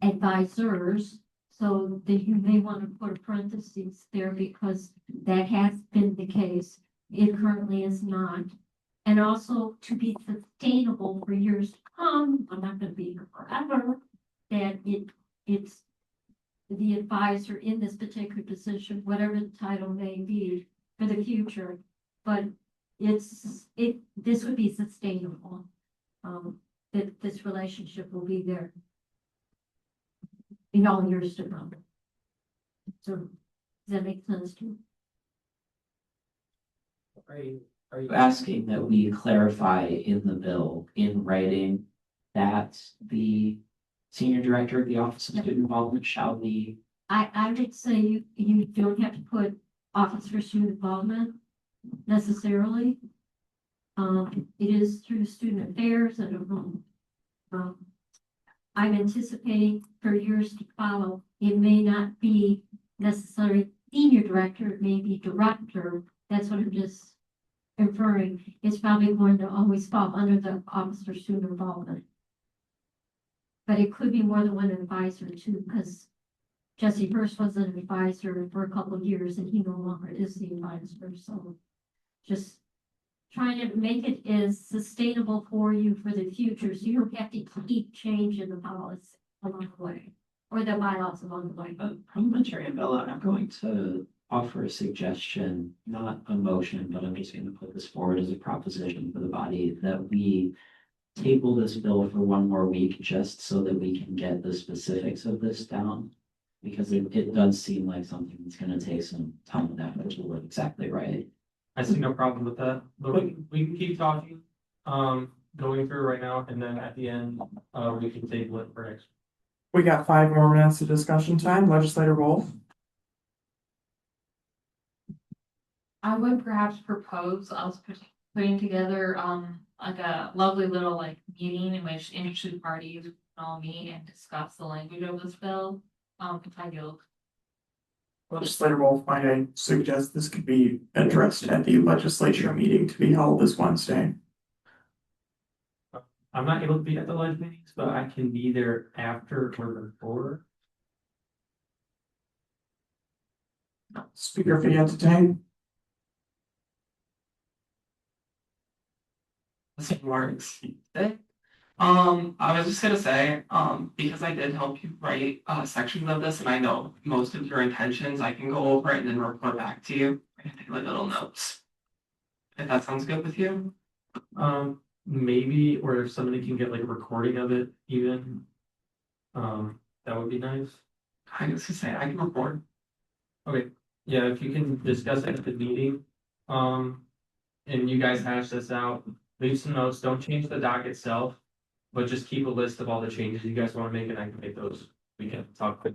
advisors. So that you may want to put parentheses there because that has been the case. It currently is not. And also to be sustainable for years to come, I'm not going to be here forever, that it's the advisor in this particular position, whatever the title may be for the future. But this would be sustainable. that this relationship will be there in all years to come. So, does that make sense to you? Are you asking that we clarify in the bill, in writing, that the senior director of the Office of Student Involvement shall be? I would say you don't have to put Office for Student Involvement necessarily. It is through Student Affairs and I'm anticipating for years to follow, it may not be necessarily senior director, it may be director. That's what I'm just inferring. It's probably going to always fall under the Office for Student Involvement. But it could be more than one advisor too, because Jesse Hurst was an advisor for a couple of years and he no longer is the advisor. So just trying to make it as sustainable for you for the future, so you don't have to keep changing the policy along the way, or the bylaws along the way. Parliamentary umbrella, I'm going to offer a suggestion, not a motion, but I'm just going to put this forward as a proposition for the body, that we table this bill for one more week, just so that we can get the specifics of this down. Because it does seem like something that's gonna take some time and effort to work exactly right. I see no problem with that, but we can keep talking, going through right now, and then at the end, we can table it for next. We got 5 more minutes of discussion time. Legislator Wolf. I would perhaps propose us putting together, like a lovely little like meeting in which interested parties can all meet and discuss the language of this bill. I yield. Legislator Wolf, might I suggest this could be addressed at the legislature meeting to be held this Wednesday? I'm not able to be at the lunch meetings, but I can be there after or before. Speaker for the entertain. Mr. Marks. I was just gonna say, because I did help you write sections of this and I know most of your intentions, I can go over it and then report back to you. I can take like little notes. If that sounds good with you. Maybe, or if somebody can get like a recording of it even. That would be nice. I was gonna say, I can record. Okay, yeah, if you can discuss it at the meeting, and you guys hash this out, leave some notes, don't change the doc itself. But just keep a list of all the changes you guys want to make and I can make those. We can talk quick.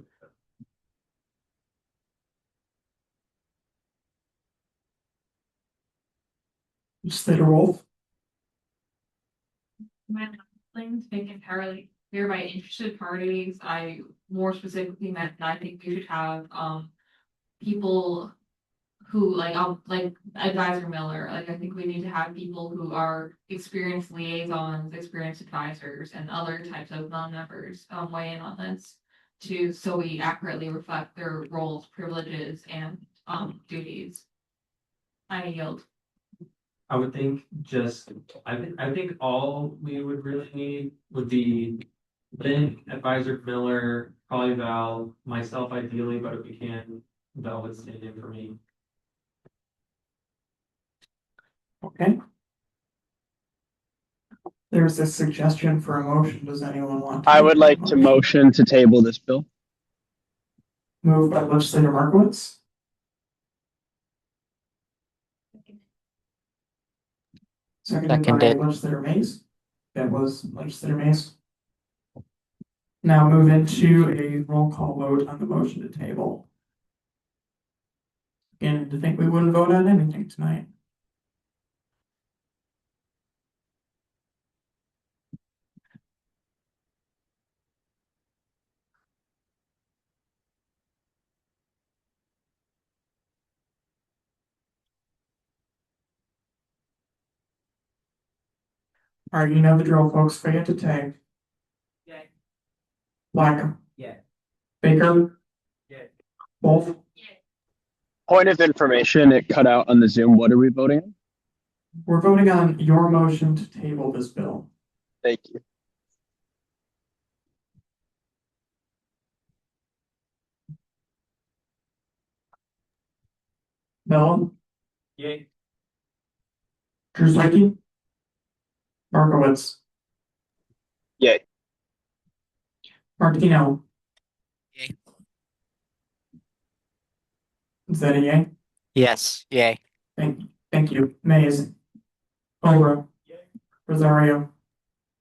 Legislator Wolf. My things make entirely clear by interested parties. I more specifically meant that I think we should have people who like Advisor Miller. Like I think we need to have people who are experienced liaisons, experienced advisors, and other types of non-members weigh in on this so we accurately reflect their roles, privileges, and duties. I yield. I would think I think all we would really need would be Lynn, Advisor Miller, probably Val, myself ideally, but if we can, Val would stand in for me. Okay. There's a suggestion for a motion. Does anyone want to? I would like to motion to table this bill. Moved by legislator Markowitz. Seconded by Seconded. legislator Mays. That was legislator Mays. Now move into a roll call vote on the motion to table. Again, to think we wouldn't vote on anything tonight. All right, you know the drill, folks. Fayette to Tag. Yeah. Blackham. Yeah. Baker. Yeah. Wolf. Point of information, it cut out on the Zoom. What are we voting on? We're voting on your motion to table this bill. Thank you. Mellon. Yay. Kruswicki. Markowitz. Yay. Martino. Yay. Is that a yay? Yes, yay. Thank you. Mays. Cobra. Rosario.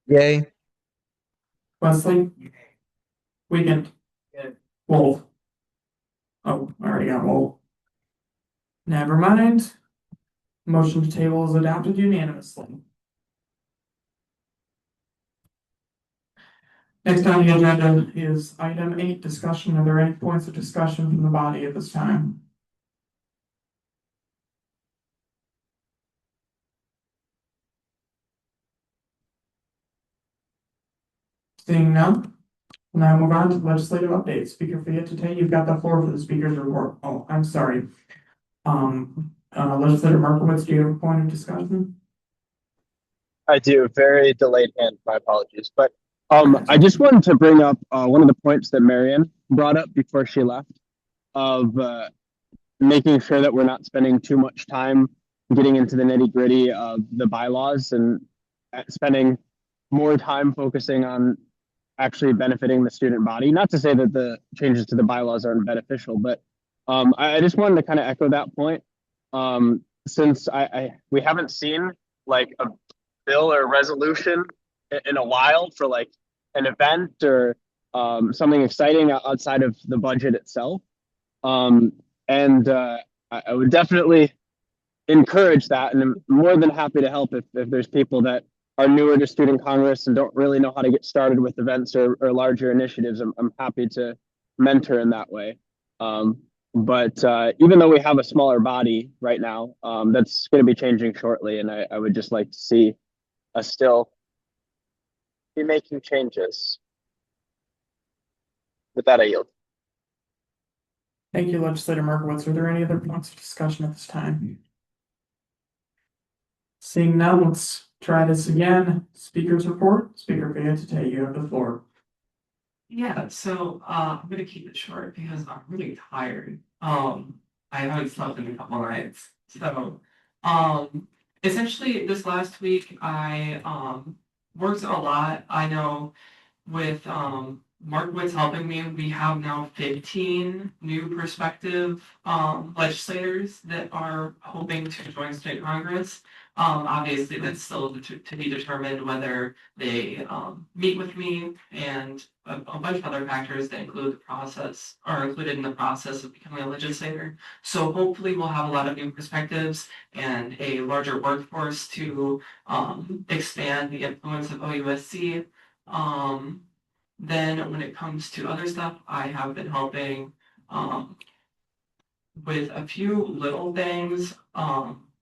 Yay. Wesley. Weekend. Wolf. Oh, I already got Wolf. Never mind. Motion to table is adopted unanimously. Next on the agenda is item 8, discussion. Are there any points of discussion from the body at this time? Seeing none, we'll now move on to legislative updates. Speaker Fiat, you've got the floor for the speaker's report. Oh, I'm sorry. Legislator Markowitz, do you have a point of discussion? I do. Very delayed hand. My apologies. But I just wanted to bring up one of the points that Marion brought up before she left of making sure that we're not spending too much time getting into the nitty gritty of the bylaws and spending more time focusing on actually benefiting the student body. Not to say that the changes to the bylaws aren't beneficial, but I just wanted to kind of echo that point. Since we haven't seen like a bill or resolution in a while for like an event or something exciting outside of the budget itself. And I would definitely encourage that, and I'm more than happy to help if there's people that are newer to Student Congress and don't really know how to get started with events or larger initiatives. I'm happy to mentor in that way. But even though we have a smaller body right now, that's going to be changing shortly, and I would just like to see us still be making changes. With that, I yield. Thank you, Legislator Markowitz. Are there any other points of discussion at this time? Seeing none, let's try this again. Speaker's report. Speaker Fiat, you have the floor. Yeah, so I'm gonna keep it short because I'm really tired. I haven't slept in a couple nights. So essentially this last week I worked a lot. I know with Markowitz helping me, we have now 15 new prospective legislators that are hoping to join state Congress. Obviously, that's still to be determined whether they meet with me and a bunch of other factors that include the process are included in the process of becoming a legislator. So hopefully we'll have a lot of new perspectives and a larger workforce to expand the influence of OUSC. Then when it comes to other stuff, I have been helping with a few little things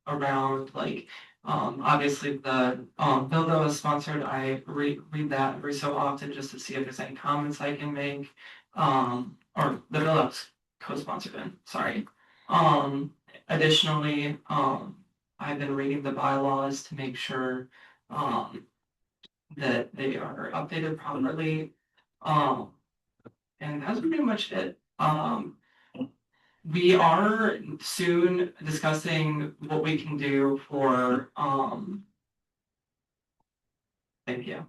around like obviously the bill that was sponsored. I read that every so often just to see if there's any comments I can make. Or the bill that was co-sponsored in, sorry. Additionally, I've been reading the bylaws to make sure that they are updated properly. And that's pretty much it. We are soon discussing what we can do for thank you.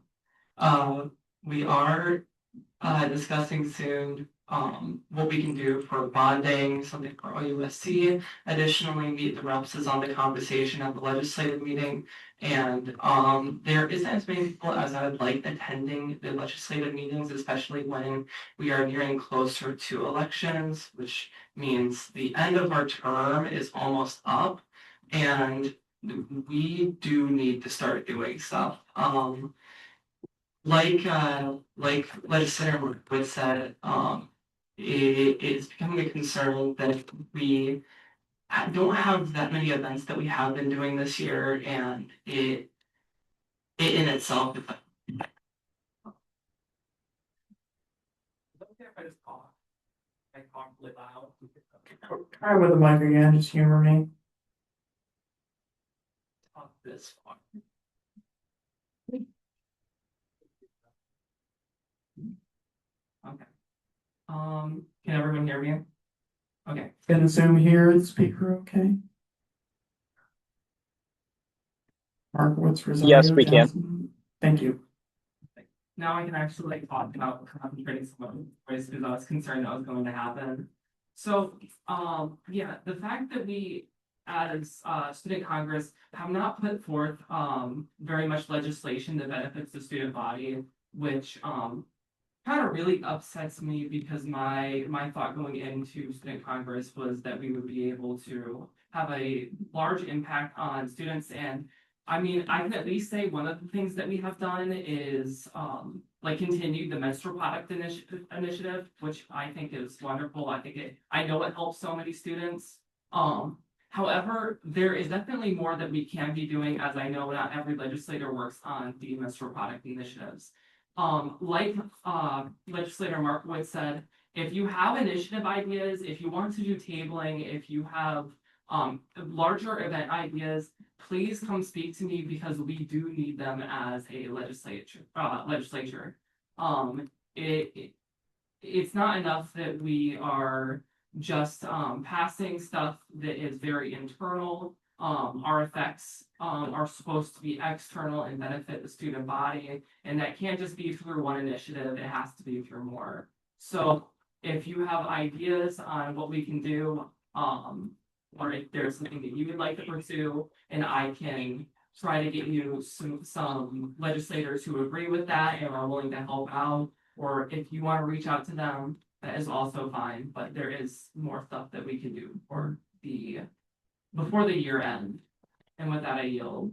We are discussing soon what we can do for bonding, something for OUSC. Additionally, Meet the Reps is on the conversation at the legislative meeting, and there isn't as many people as I would like attending the legislative meetings, especially when we are nearing closer to elections, which means the end of our term is almost up, and we do need to start doing stuff. Like Legislator Wood said, it is becoming a concern that we don't have that many events that we have been doing this year, and it in itself is like, okay if I just cough? I cough really loud. Try with the mic again, just humor me. Talk this far. Okay. Can everyone hear me? Okay. Can Zoom hear the speaker okay? Markowitz, Rosario, Yes, we can. Johnson. Thank you. now I can actually like talk about concentrating some of the voice because I was concerned that was going to happen. So, yeah, the fact that we as student Congress have not put forth very much legislation that benefits the student body, which kind of really upsets me because my thought going into student Congress was that we would be able to have a large impact on students. And I mean, I can at least say one of the things that we have done is like continued the menstrual product initiative, which I think is wonderful. I know it helps so many students. However, there is definitely more that we can be doing, as I know not every legislator works on the menstrual product initiatives. Like legislator Markowitz said, if you have initiative ideas, if you want to do tabling, if you have larger event ideas, please come speak to me because we do need them as a legislature. It's not enough that we are just passing stuff that is very internal. Our effects are supposed to be external and benefit the student body, and that can't just be through one initiative, it has to be through more. So if you have ideas on what we can do, or if there's something that you would like to pursue, and I can try to get you some legislators who agree with that and are willing to help out, or if you want to reach out to them, that is also fine, but there is more stuff that we can do before the year end. And with that, I yield.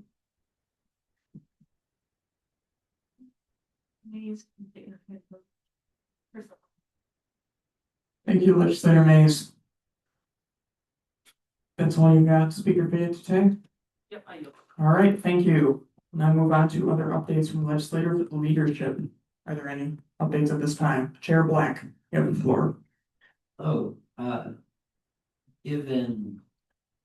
Thank you, Legislator Mays. That's all you got, Speaker Fayette, today? Yep, I yield. All right, thank you. Now move on to other updates from legislative leadership. Are there any updates at this time? Chair Black, you have the floor. Oh, given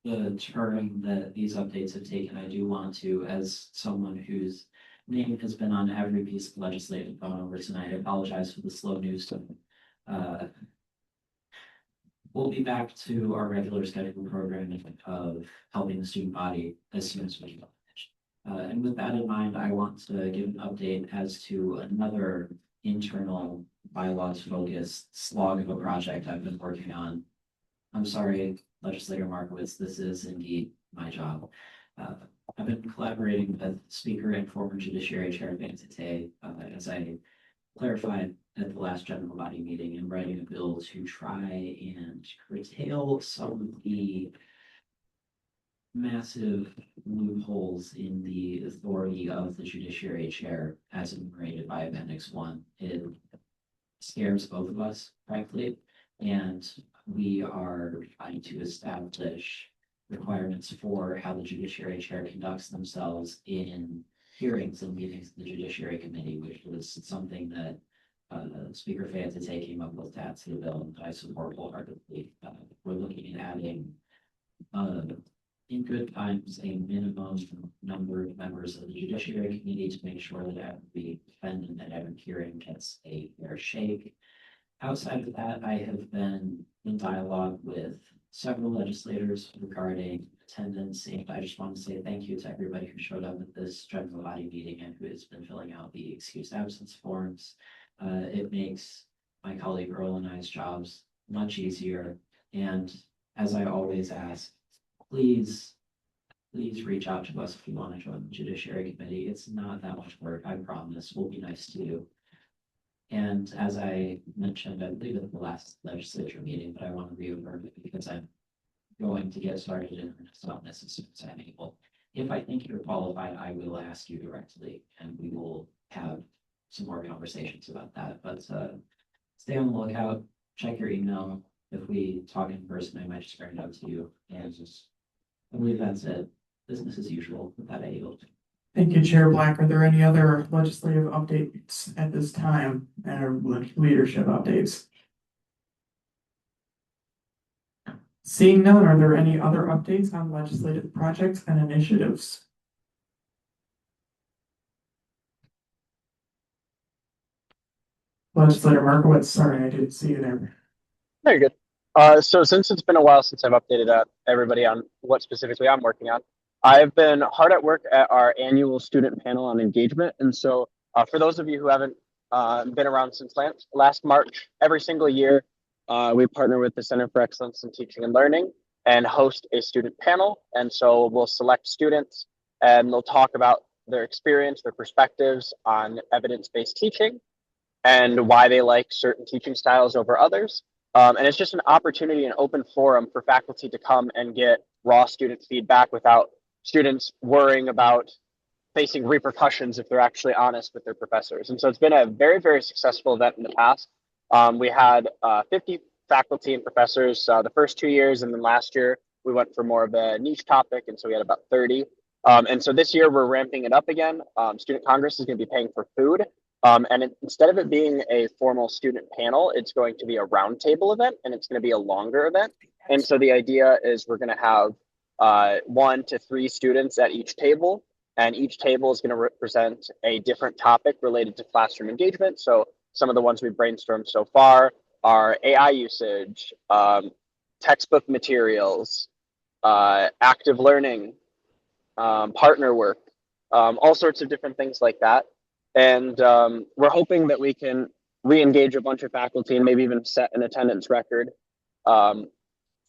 the turn that these updates have taken, I do want to, as someone whose name has been on every piece of legislative gone over tonight, I apologize for the slow news. We'll be back to our regular scheduled programming of helping the student body as soon as we can. And with that in mind, I want to give an update as to another internal bylaws focused slog of a project I've been working on. I'm sorry, Legislator Markowitz, this is indeed my job. I've been collaborating with Speaker and former Judiciary Chair Van Tate, as I clarified at the last general body meeting, in writing a bill to try and curtail some of the massive loopholes in the authority of the Judiciary Chair as enumerated by Appendix 1. It scares both of us, frankly, and we are trying to establish requirements for how the Judiciary Chair conducts themselves in hearings and meetings of the Judiciary Committee, which was something that Speaker Fayette came up with to add to the bill, and I support wholeheartedly. We're looking at adding in good times a minimum number of members of the Judiciary Committee to make sure that every defendant at every hearing gets a fair shake. Outside of that, I have been in dialogue with several legislators regarding attendance, and I just want to say thank you to everybody who showed up at this general body meeting and who has been filling out the excused absence forms. It makes my colleague Earl and I's jobs much easier, and as I always ask, please reach out to us if you want to join the Judiciary Committee. It's not that much work, I promise. We'll be nice to you. And as I mentioned, I believe at the last legislature meeting, but I want to reaffirm it because I'm going to get started in earnest on this as soon as I'm able. If I think you're qualified, I will ask you directly, and we will have some more conversations about that. But stay on the lookout, check your email. If we talk in person, I might just bring it up to you. And just, I believe that's it. Business as usual. With that, I yield. Thank you, Chair Black. Are there any other legislative updates at this time or leadership updates? Seeing none, are there any other updates on legislative projects and initiatives? Legislator Markowitz, sorry, I didn't see you there. No, you're good. So since it's been a while since I've updated everybody on what specifically I'm working on, I've been hard at work at our annual student panel on engagement. And so for those of you who haven't been around since last March. Every single year, we partner with the Center for Excellence in Teaching and Learning and host a student panel. And so we'll select students and they'll talk about their experience, their perspectives on evidence-based teaching and why they like certain teaching styles over others. And it's just an opportunity, an open forum for faculty to come and get raw student feedback without students worrying about facing repercussions if they're actually honest with their professors. And so it's been a very, very successful event in the past. We had 50 faculty and professors the first 2 years, and then last year we went for more of a niche topic, and so we had about 30. And so this year we're ramping it up again. Student Congress is going to be paying for food. Instead of it being a formal student panel, it's going to be a roundtable event, and it's going to be a longer event. And so the idea is we're going to have 1 to 3 students at each table, and each table is going to represent a different topic related to classroom engagement. So some of the ones we've brainstormed so far are AI usage, textbook materials, active learning, partner work, all sorts of different things like that. And we're hoping that we can re-engage a bunch of faculty and maybe even set an attendance record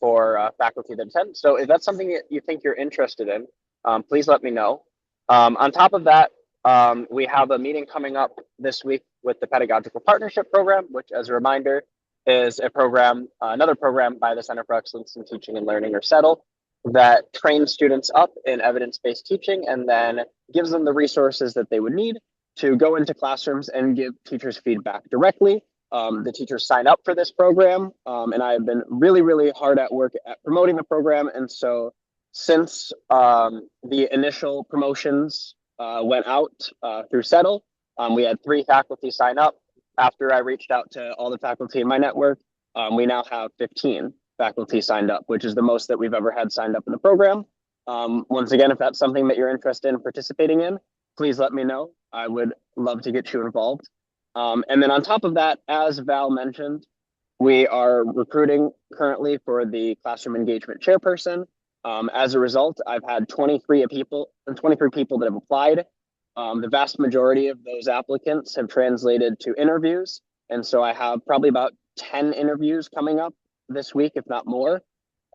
for faculty that attend. So if that's something that you think you're interested in, please let me know. On top of that, we have a meeting coming up this week with the Pedagogical Partnership Program, which, as a reminder, is a program, another program by the Center for Excellence in Teaching and Learning, or CETL, that trains students up in evidence-based teaching and then gives them the resources that they would need to go into classrooms and give teachers feedback directly. The teachers sign up for this program, and I have been really, really hard at work at promoting the program. And so since the initial promotions went out through CETL, we had 3 faculty sign up. After I reached out to all the faculty in my network, we now have 15 faculty signed up, which is the most that we've ever had signed up in the program. Once again, if that's something that you're interested in participating in, please let me know. I would love to get you involved. And then on top of that, as Val mentioned, we are recruiting currently for the classroom engagement chairperson. As a result, I've had 23 people that have applied. The vast majority of those applicants have translated to interviews. And so I have probably about 10 interviews coming up this week, if not more.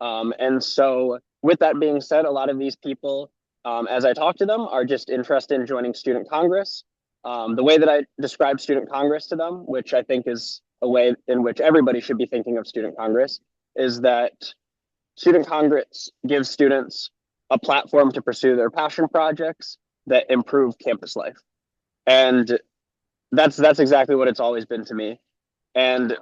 And so with that being said, a lot of these people, as I talk to them, are just interested in joining Student Congress. The way that I describe Student Congress to them, which I think is a way in which everybody should be thinking of Student Congress, is that Student Congress gives students a platform to pursue their passion projects that improve campus life. And that's exactly what it's always been to me. And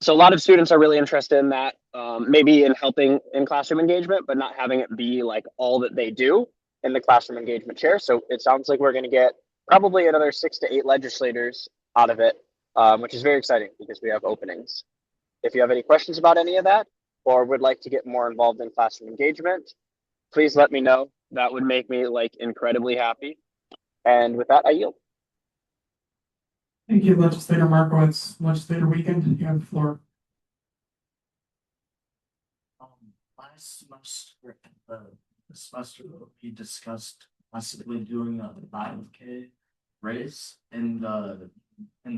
so a lot of students are really interested in that, maybe in helping in classroom engagement, but not having it be like all that they do in the classroom engagement chair. So it sounds like we're going to get probably another 6 to 8 legislators out of it, which is very exciting because we have openings. If you have any questions about any of that, or would like to get more involved in classroom engagement, please let me know. That would make me incredibly happy. And with that, I yield. Thank you, Legislator Markowitz. Legislator Weekend, you have the floor. Last semester, the semester we discussed possibly doing a 5K race in the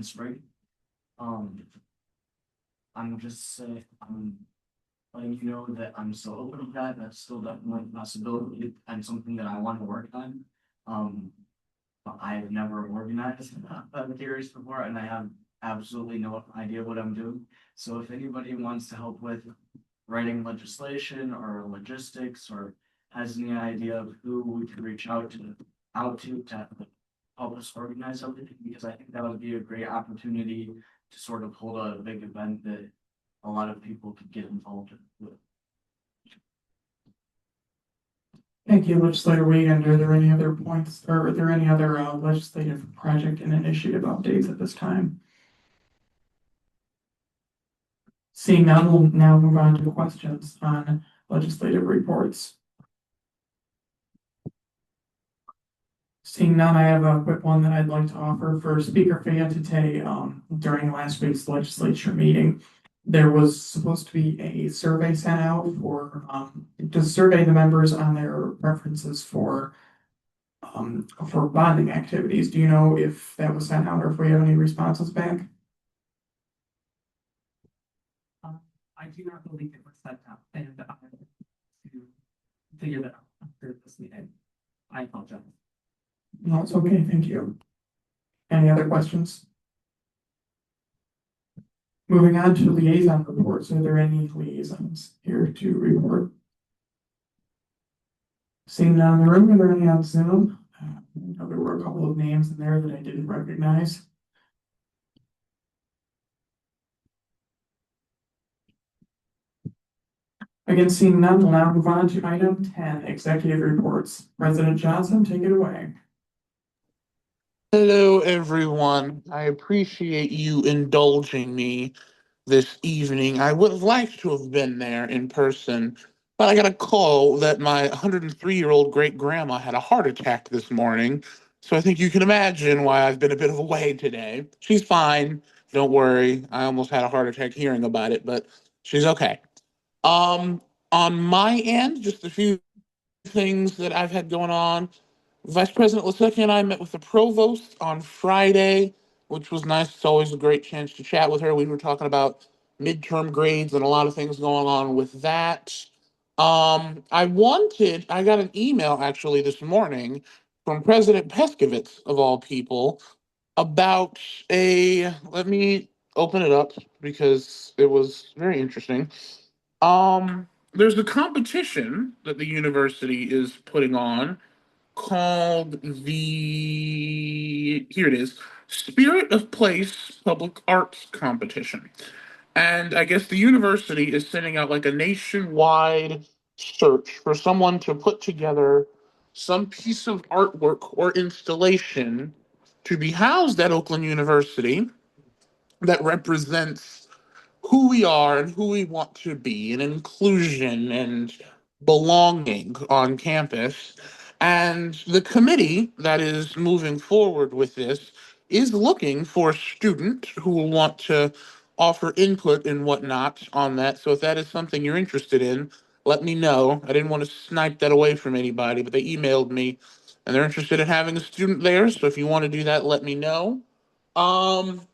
spring. I'm just saying, I'm letting you know that I'm still open to that. That's still definitely a possibility and something that I want to work on. But I've never organized a series before, and I have absolutely no idea what I'm doing. So if anybody wants to help with writing legislation or logistics, or has any idea of who we could reach out to help us organize everything, because I think that would be a great opportunity to sort of hold a big event that a lot of people could get involved with. Thank you, Legislator Weekend. Are there any other points, or are there any other legislative project and initiative updates at this time? Seeing none, we'll now move on to questions on legislative reports. Seeing none, I have a quick one that I'd like to offer for Speaker Fayette. During last week's legislature meeting, there was supposed to be a survey sent out for to survey the members on their preferences for for bonding activities. Do you know if that was sent out or if we have any responses back? I do not believe it was sent out, and I have to figure that out after this meeting. I apologize. No, it's okay, thank you. Any other questions? Moving on to liaison reports, are there any liaisons here to report? Seeing none in the room, are there any on Zoom? I know there were a couple of names in there that I didn't recognize. Again, seeing none, we'll now move on to item 10, executive reports. President Johnson, take it away. Hello, everyone. I appreciate you indulging me this evening. I would have liked to have been there in person, but I got a call that my 103-year-old great grandma had a heart attack this morning. So I think you can imagine why I've been a bit of away today. She's fine. Don't worry. I almost had a heart attack hearing about it, but she's okay. Um, on my end, just a few things that I've had going on. Vice President Lasecki and I met with the provost on Friday, which was nice. It's always a great chance to chat with her. We were talking about midterm grades and a lot of things going on with that. I got an email actually this morning from President Peskovitz, of all people, about let me open it up because it was very interesting. There's a competition that the university is putting on called here it is, Spirit of Place Public Arts Competition. And I guess the university is sending out like a nationwide search for someone to put together some piece of artwork or installation to be housed at Oakland University that represents who we are and who we want to be, and inclusion and belonging on campus. And the committee that is moving forward with this is looking for a student who will want to offer input and whatnot on that. So if that is something you're interested in, let me know. I didn't want to snipe that away from anybody, but they emailed me and they're interested in having a student there. So if you want to do that, let me know.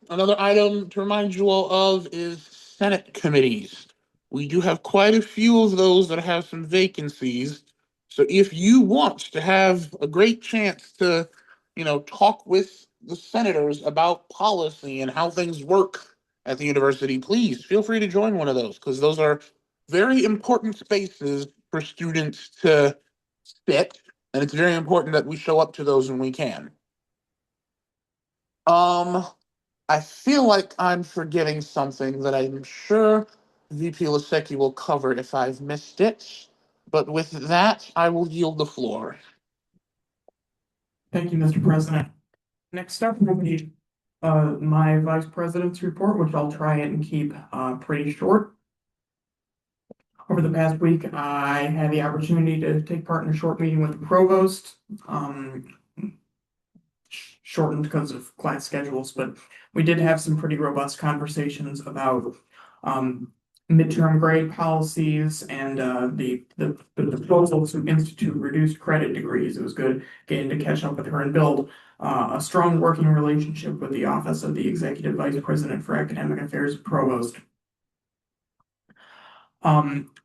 Another item to remind you all of is Senate committees. We do have quite a few of those that have some vacancies. So if you want to have a great chance to, talk with the senators about policy and how things work at the university, please feel free to join one of those because those are very important spaces for students to sit, and it's very important that we show up to those when we can. Um, I feel like I'm forgetting something that I'm sure VP Lasecki will cover if I've missed it. But with that, I will yield the floor. Thank you, Mr. President. Next up will be my vice president's report, which I'll try and keep pretty short. Over the past week, I had the opportunity to take part in a short meeting with the provost. Shortened because of class schedules, but we did have some pretty robust conversations about midterm grade policies and the proposal to institute reduced credit degrees. It was good getting to catch up with her and build a strong working relationship with the Office of the Executive Vice President for Academic Affairs Provost.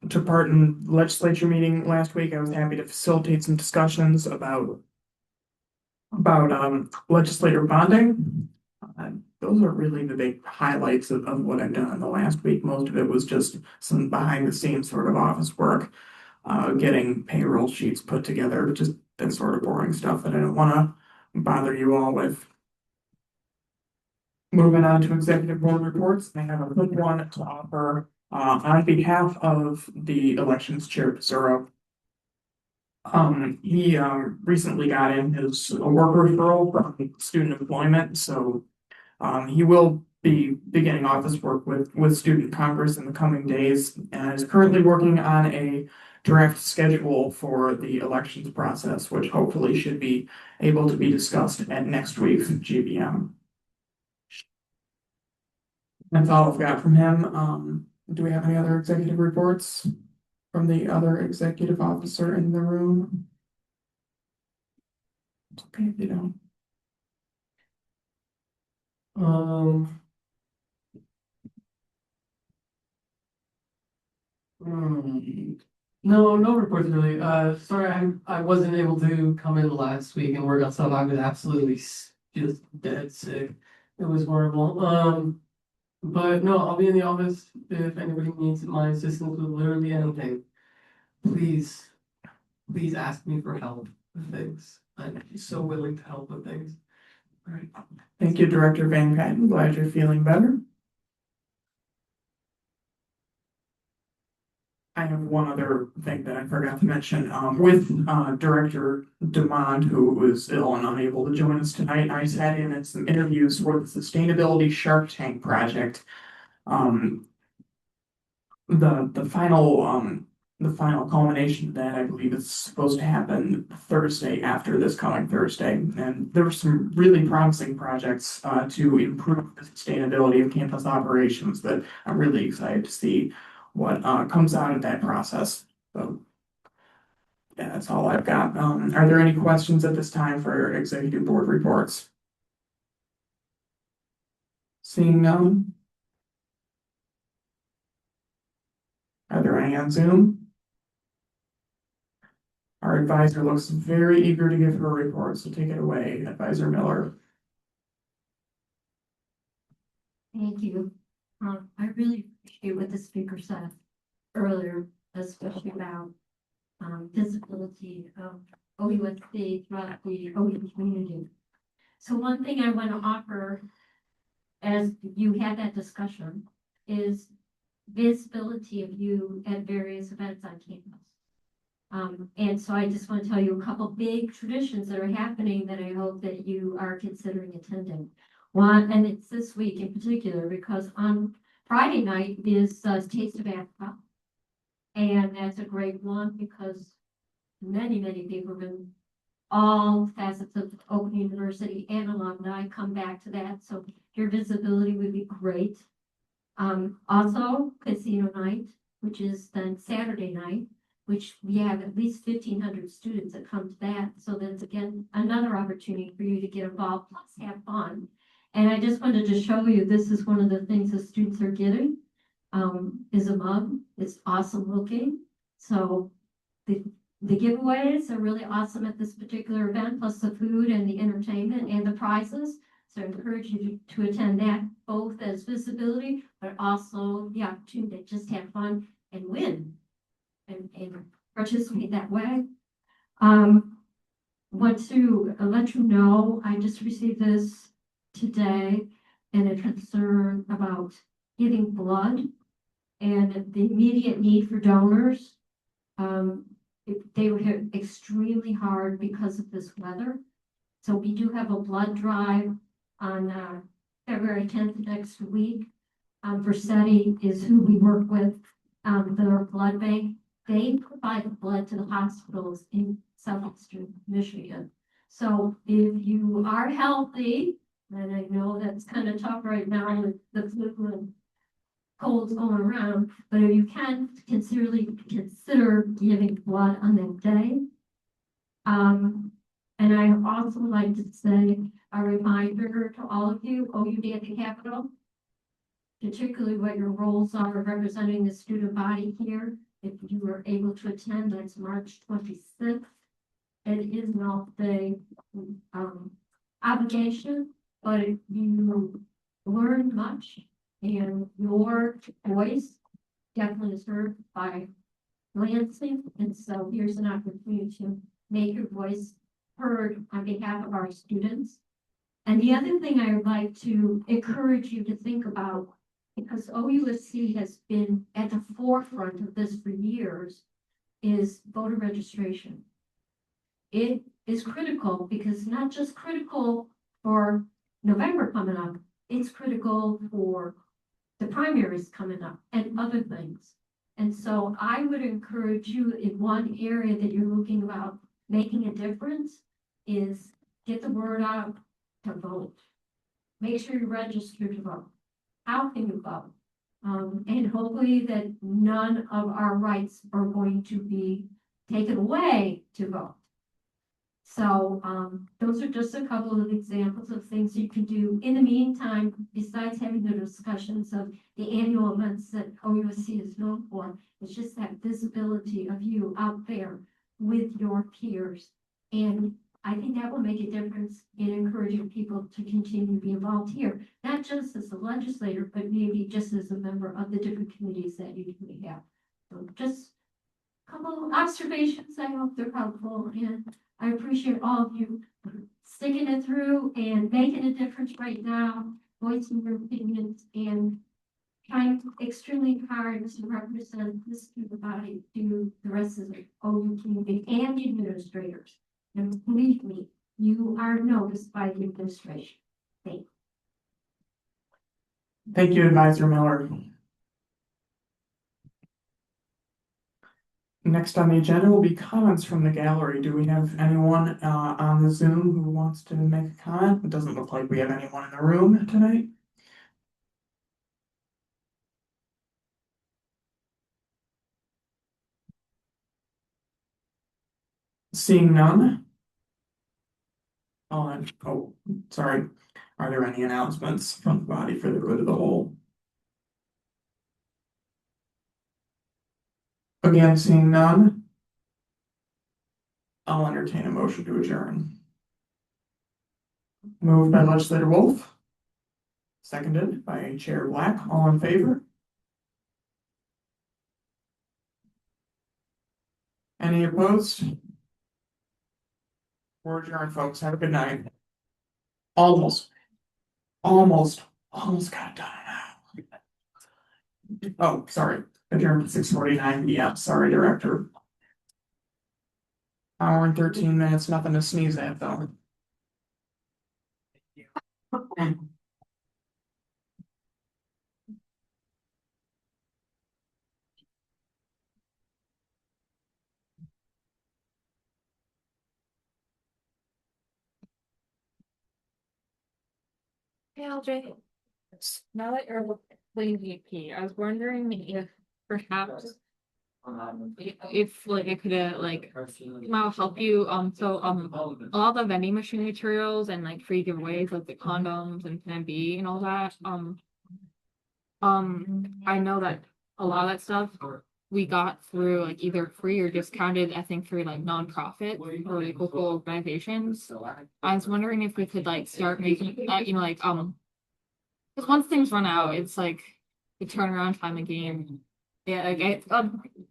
Took part in legislature meeting last week. I was happy to facilitate some discussions about legislator bonding. Those are really the big highlights of what I've done in the last week. Most of it was just some behind the scenes sort of office work, getting payroll sheets put together, just that sort of boring stuff that I don't want to bother you all with. Moving on to executive board reports, I have a quick one to offer on behalf of the elections chair, Zero. He recently got in his work referral from student employment, so he will be beginning office work with Student Congress in the coming days, and is currently working on a draft schedule for the elections process, which hopefully should be able to be discussed at next week's GBM. That's all I've got from him. Do we have any other executive reports from the other executive officer in the room? It's okay if you don't. Um. No, no reports really. Sorry, I wasn't able to come in last week and work on stuff. I was absolutely just dead sick. It was horrible. But no, I'll be in the office if anybody needs my assistance with literally anything. Please, please ask me for help with things. I'm so willing to help with things. All right. Thank you, Director Van Kuyten. Glad you're feeling better. I have one other thing that I forgot to mention. With Director Demond, who was ill and unable to join us tonight, I sat in at some interviews for the Sustainability Shark Tank project. Um, the final culmination of that, I believe, is supposed to happen Thursday after this coming Thursday. And there were some really promising projects to improve the sustainability of campus operations that I'm really excited to see what comes out of that process. So yeah, that's all I've got. Are there any questions at this time for executive board reports? Seeing none. Are there any on Zoom? Our advisor looks very eager to give her report, so take it away, Advisor Miller. Thank you. I really appreciate what the speaker said earlier, especially about visibility of OUSD throughout the OU community. So one thing I want to offer as you had that discussion is visibility of you at various events on campus. And so I just want to tell you a couple big traditions that are happening that I hope that you are considering attending. One, and it's this week in particular, because on Friday night is Taste of Africa. And that's a great one because many people from all facets of Oakland University and alumni come back to that. So your visibility would be great. Also casino night, which is then Saturday night, which we have at least 1,500 students that come to that. So that's again, another opportunity for you to get involved, plus have fun. And I just wanted to show you, this is one of the things the students are getting, is a mug. It's awesome looking. So the giveaways are really awesome at this particular event, plus the food and the entertainment and the prizes. So I encourage you to attend that, both as visibility, but also the opportunity to just have fun and win and participate that way. Want to let you know, I just received this today and a concern about giving blood and the immediate need for donors. They were hit extremely hard because of this weather. So we do have a blood drive on February 10th next week. Versetti is who we work with, their blood bank. They provide blood to the hospitals in southeastern Michigan. So if you are healthy, and I know that's kind of tough right now with the flu and colds going around, but if you can consider giving blood on that day. And I also like to say a reminder to all of you, OUD at the Capitol, particularly what your roles are representing the student body here. If you are able to attend, that's March 26th. It is an all-day obligation, but you learn much and your voice definitely is heard by Lansing. And so here's an opportunity to make your voice heard on behalf of our students. And the other thing I would like to encourage you to think about, because OUSC has been at the forefront of this for years, is voter registration. It is critical because not just critical for November coming up, it's critical for the primaries coming up and other things. And so I would encourage you, in one area that you're looking about making a difference, is get the word out to vote. Make sure you register to vote. How can you vote? And hopefully that none of our rights are going to be taken away to vote. So, those are just a couple of examples of things you can do. In the meantime, besides having the discussions of the annual events that OUSC is known for, it's just that visibility of you out there with your peers. And I think that will make a difference in encouraging people to continue to be involved here, not just as a legislator, but maybe just as a member of the different committees that you may have. So just a couple of observations. I hope they're helpful, and I appreciate all of you sticking it through and making a difference right now, voicing your opinions, and trying extremely hard to represent this student body to the rest of the OU community and the administrators. And believe me, you are noticed by the administration. Thank you. Thank you, Advisor Miller. Next on the agenda will be comments from the gallery. Do we have anyone on the Zoom who wants to make a comment? It doesn't look like we have anyone in the room tonight. Seeing none. Oh, sorry. Are there any announcements from the body for the good of the whole? Again, seeing none. I'll entertain a motion to adjourn. Moved by legislator Wolf. Seconded by Chair Black. All in favor? Any opposed? We're adjourned, folks. Have a good night. Almost got it done now. Oh, sorry. Adjourned at 6:49 PM. Sorry, Director. Hour and 13 minutes, nothing to sneeze at, though. Hey, LJ. Now that you're playing VP, I was wondering if perhaps if like it could like might help you all the vending machine materials and like free giveaways like the condoms and Plan B and all that I know that a lot of that stuff we got through like either free or discounted, I think through like nonprofit or like local organizations. I was wondering if we could like start making like because once things run out, it's like the turnaround time again. Yeah, like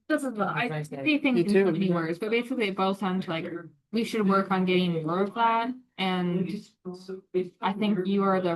this is I see things in so many words, but basically it boils down to like we should work on getting more of that, and I think you are the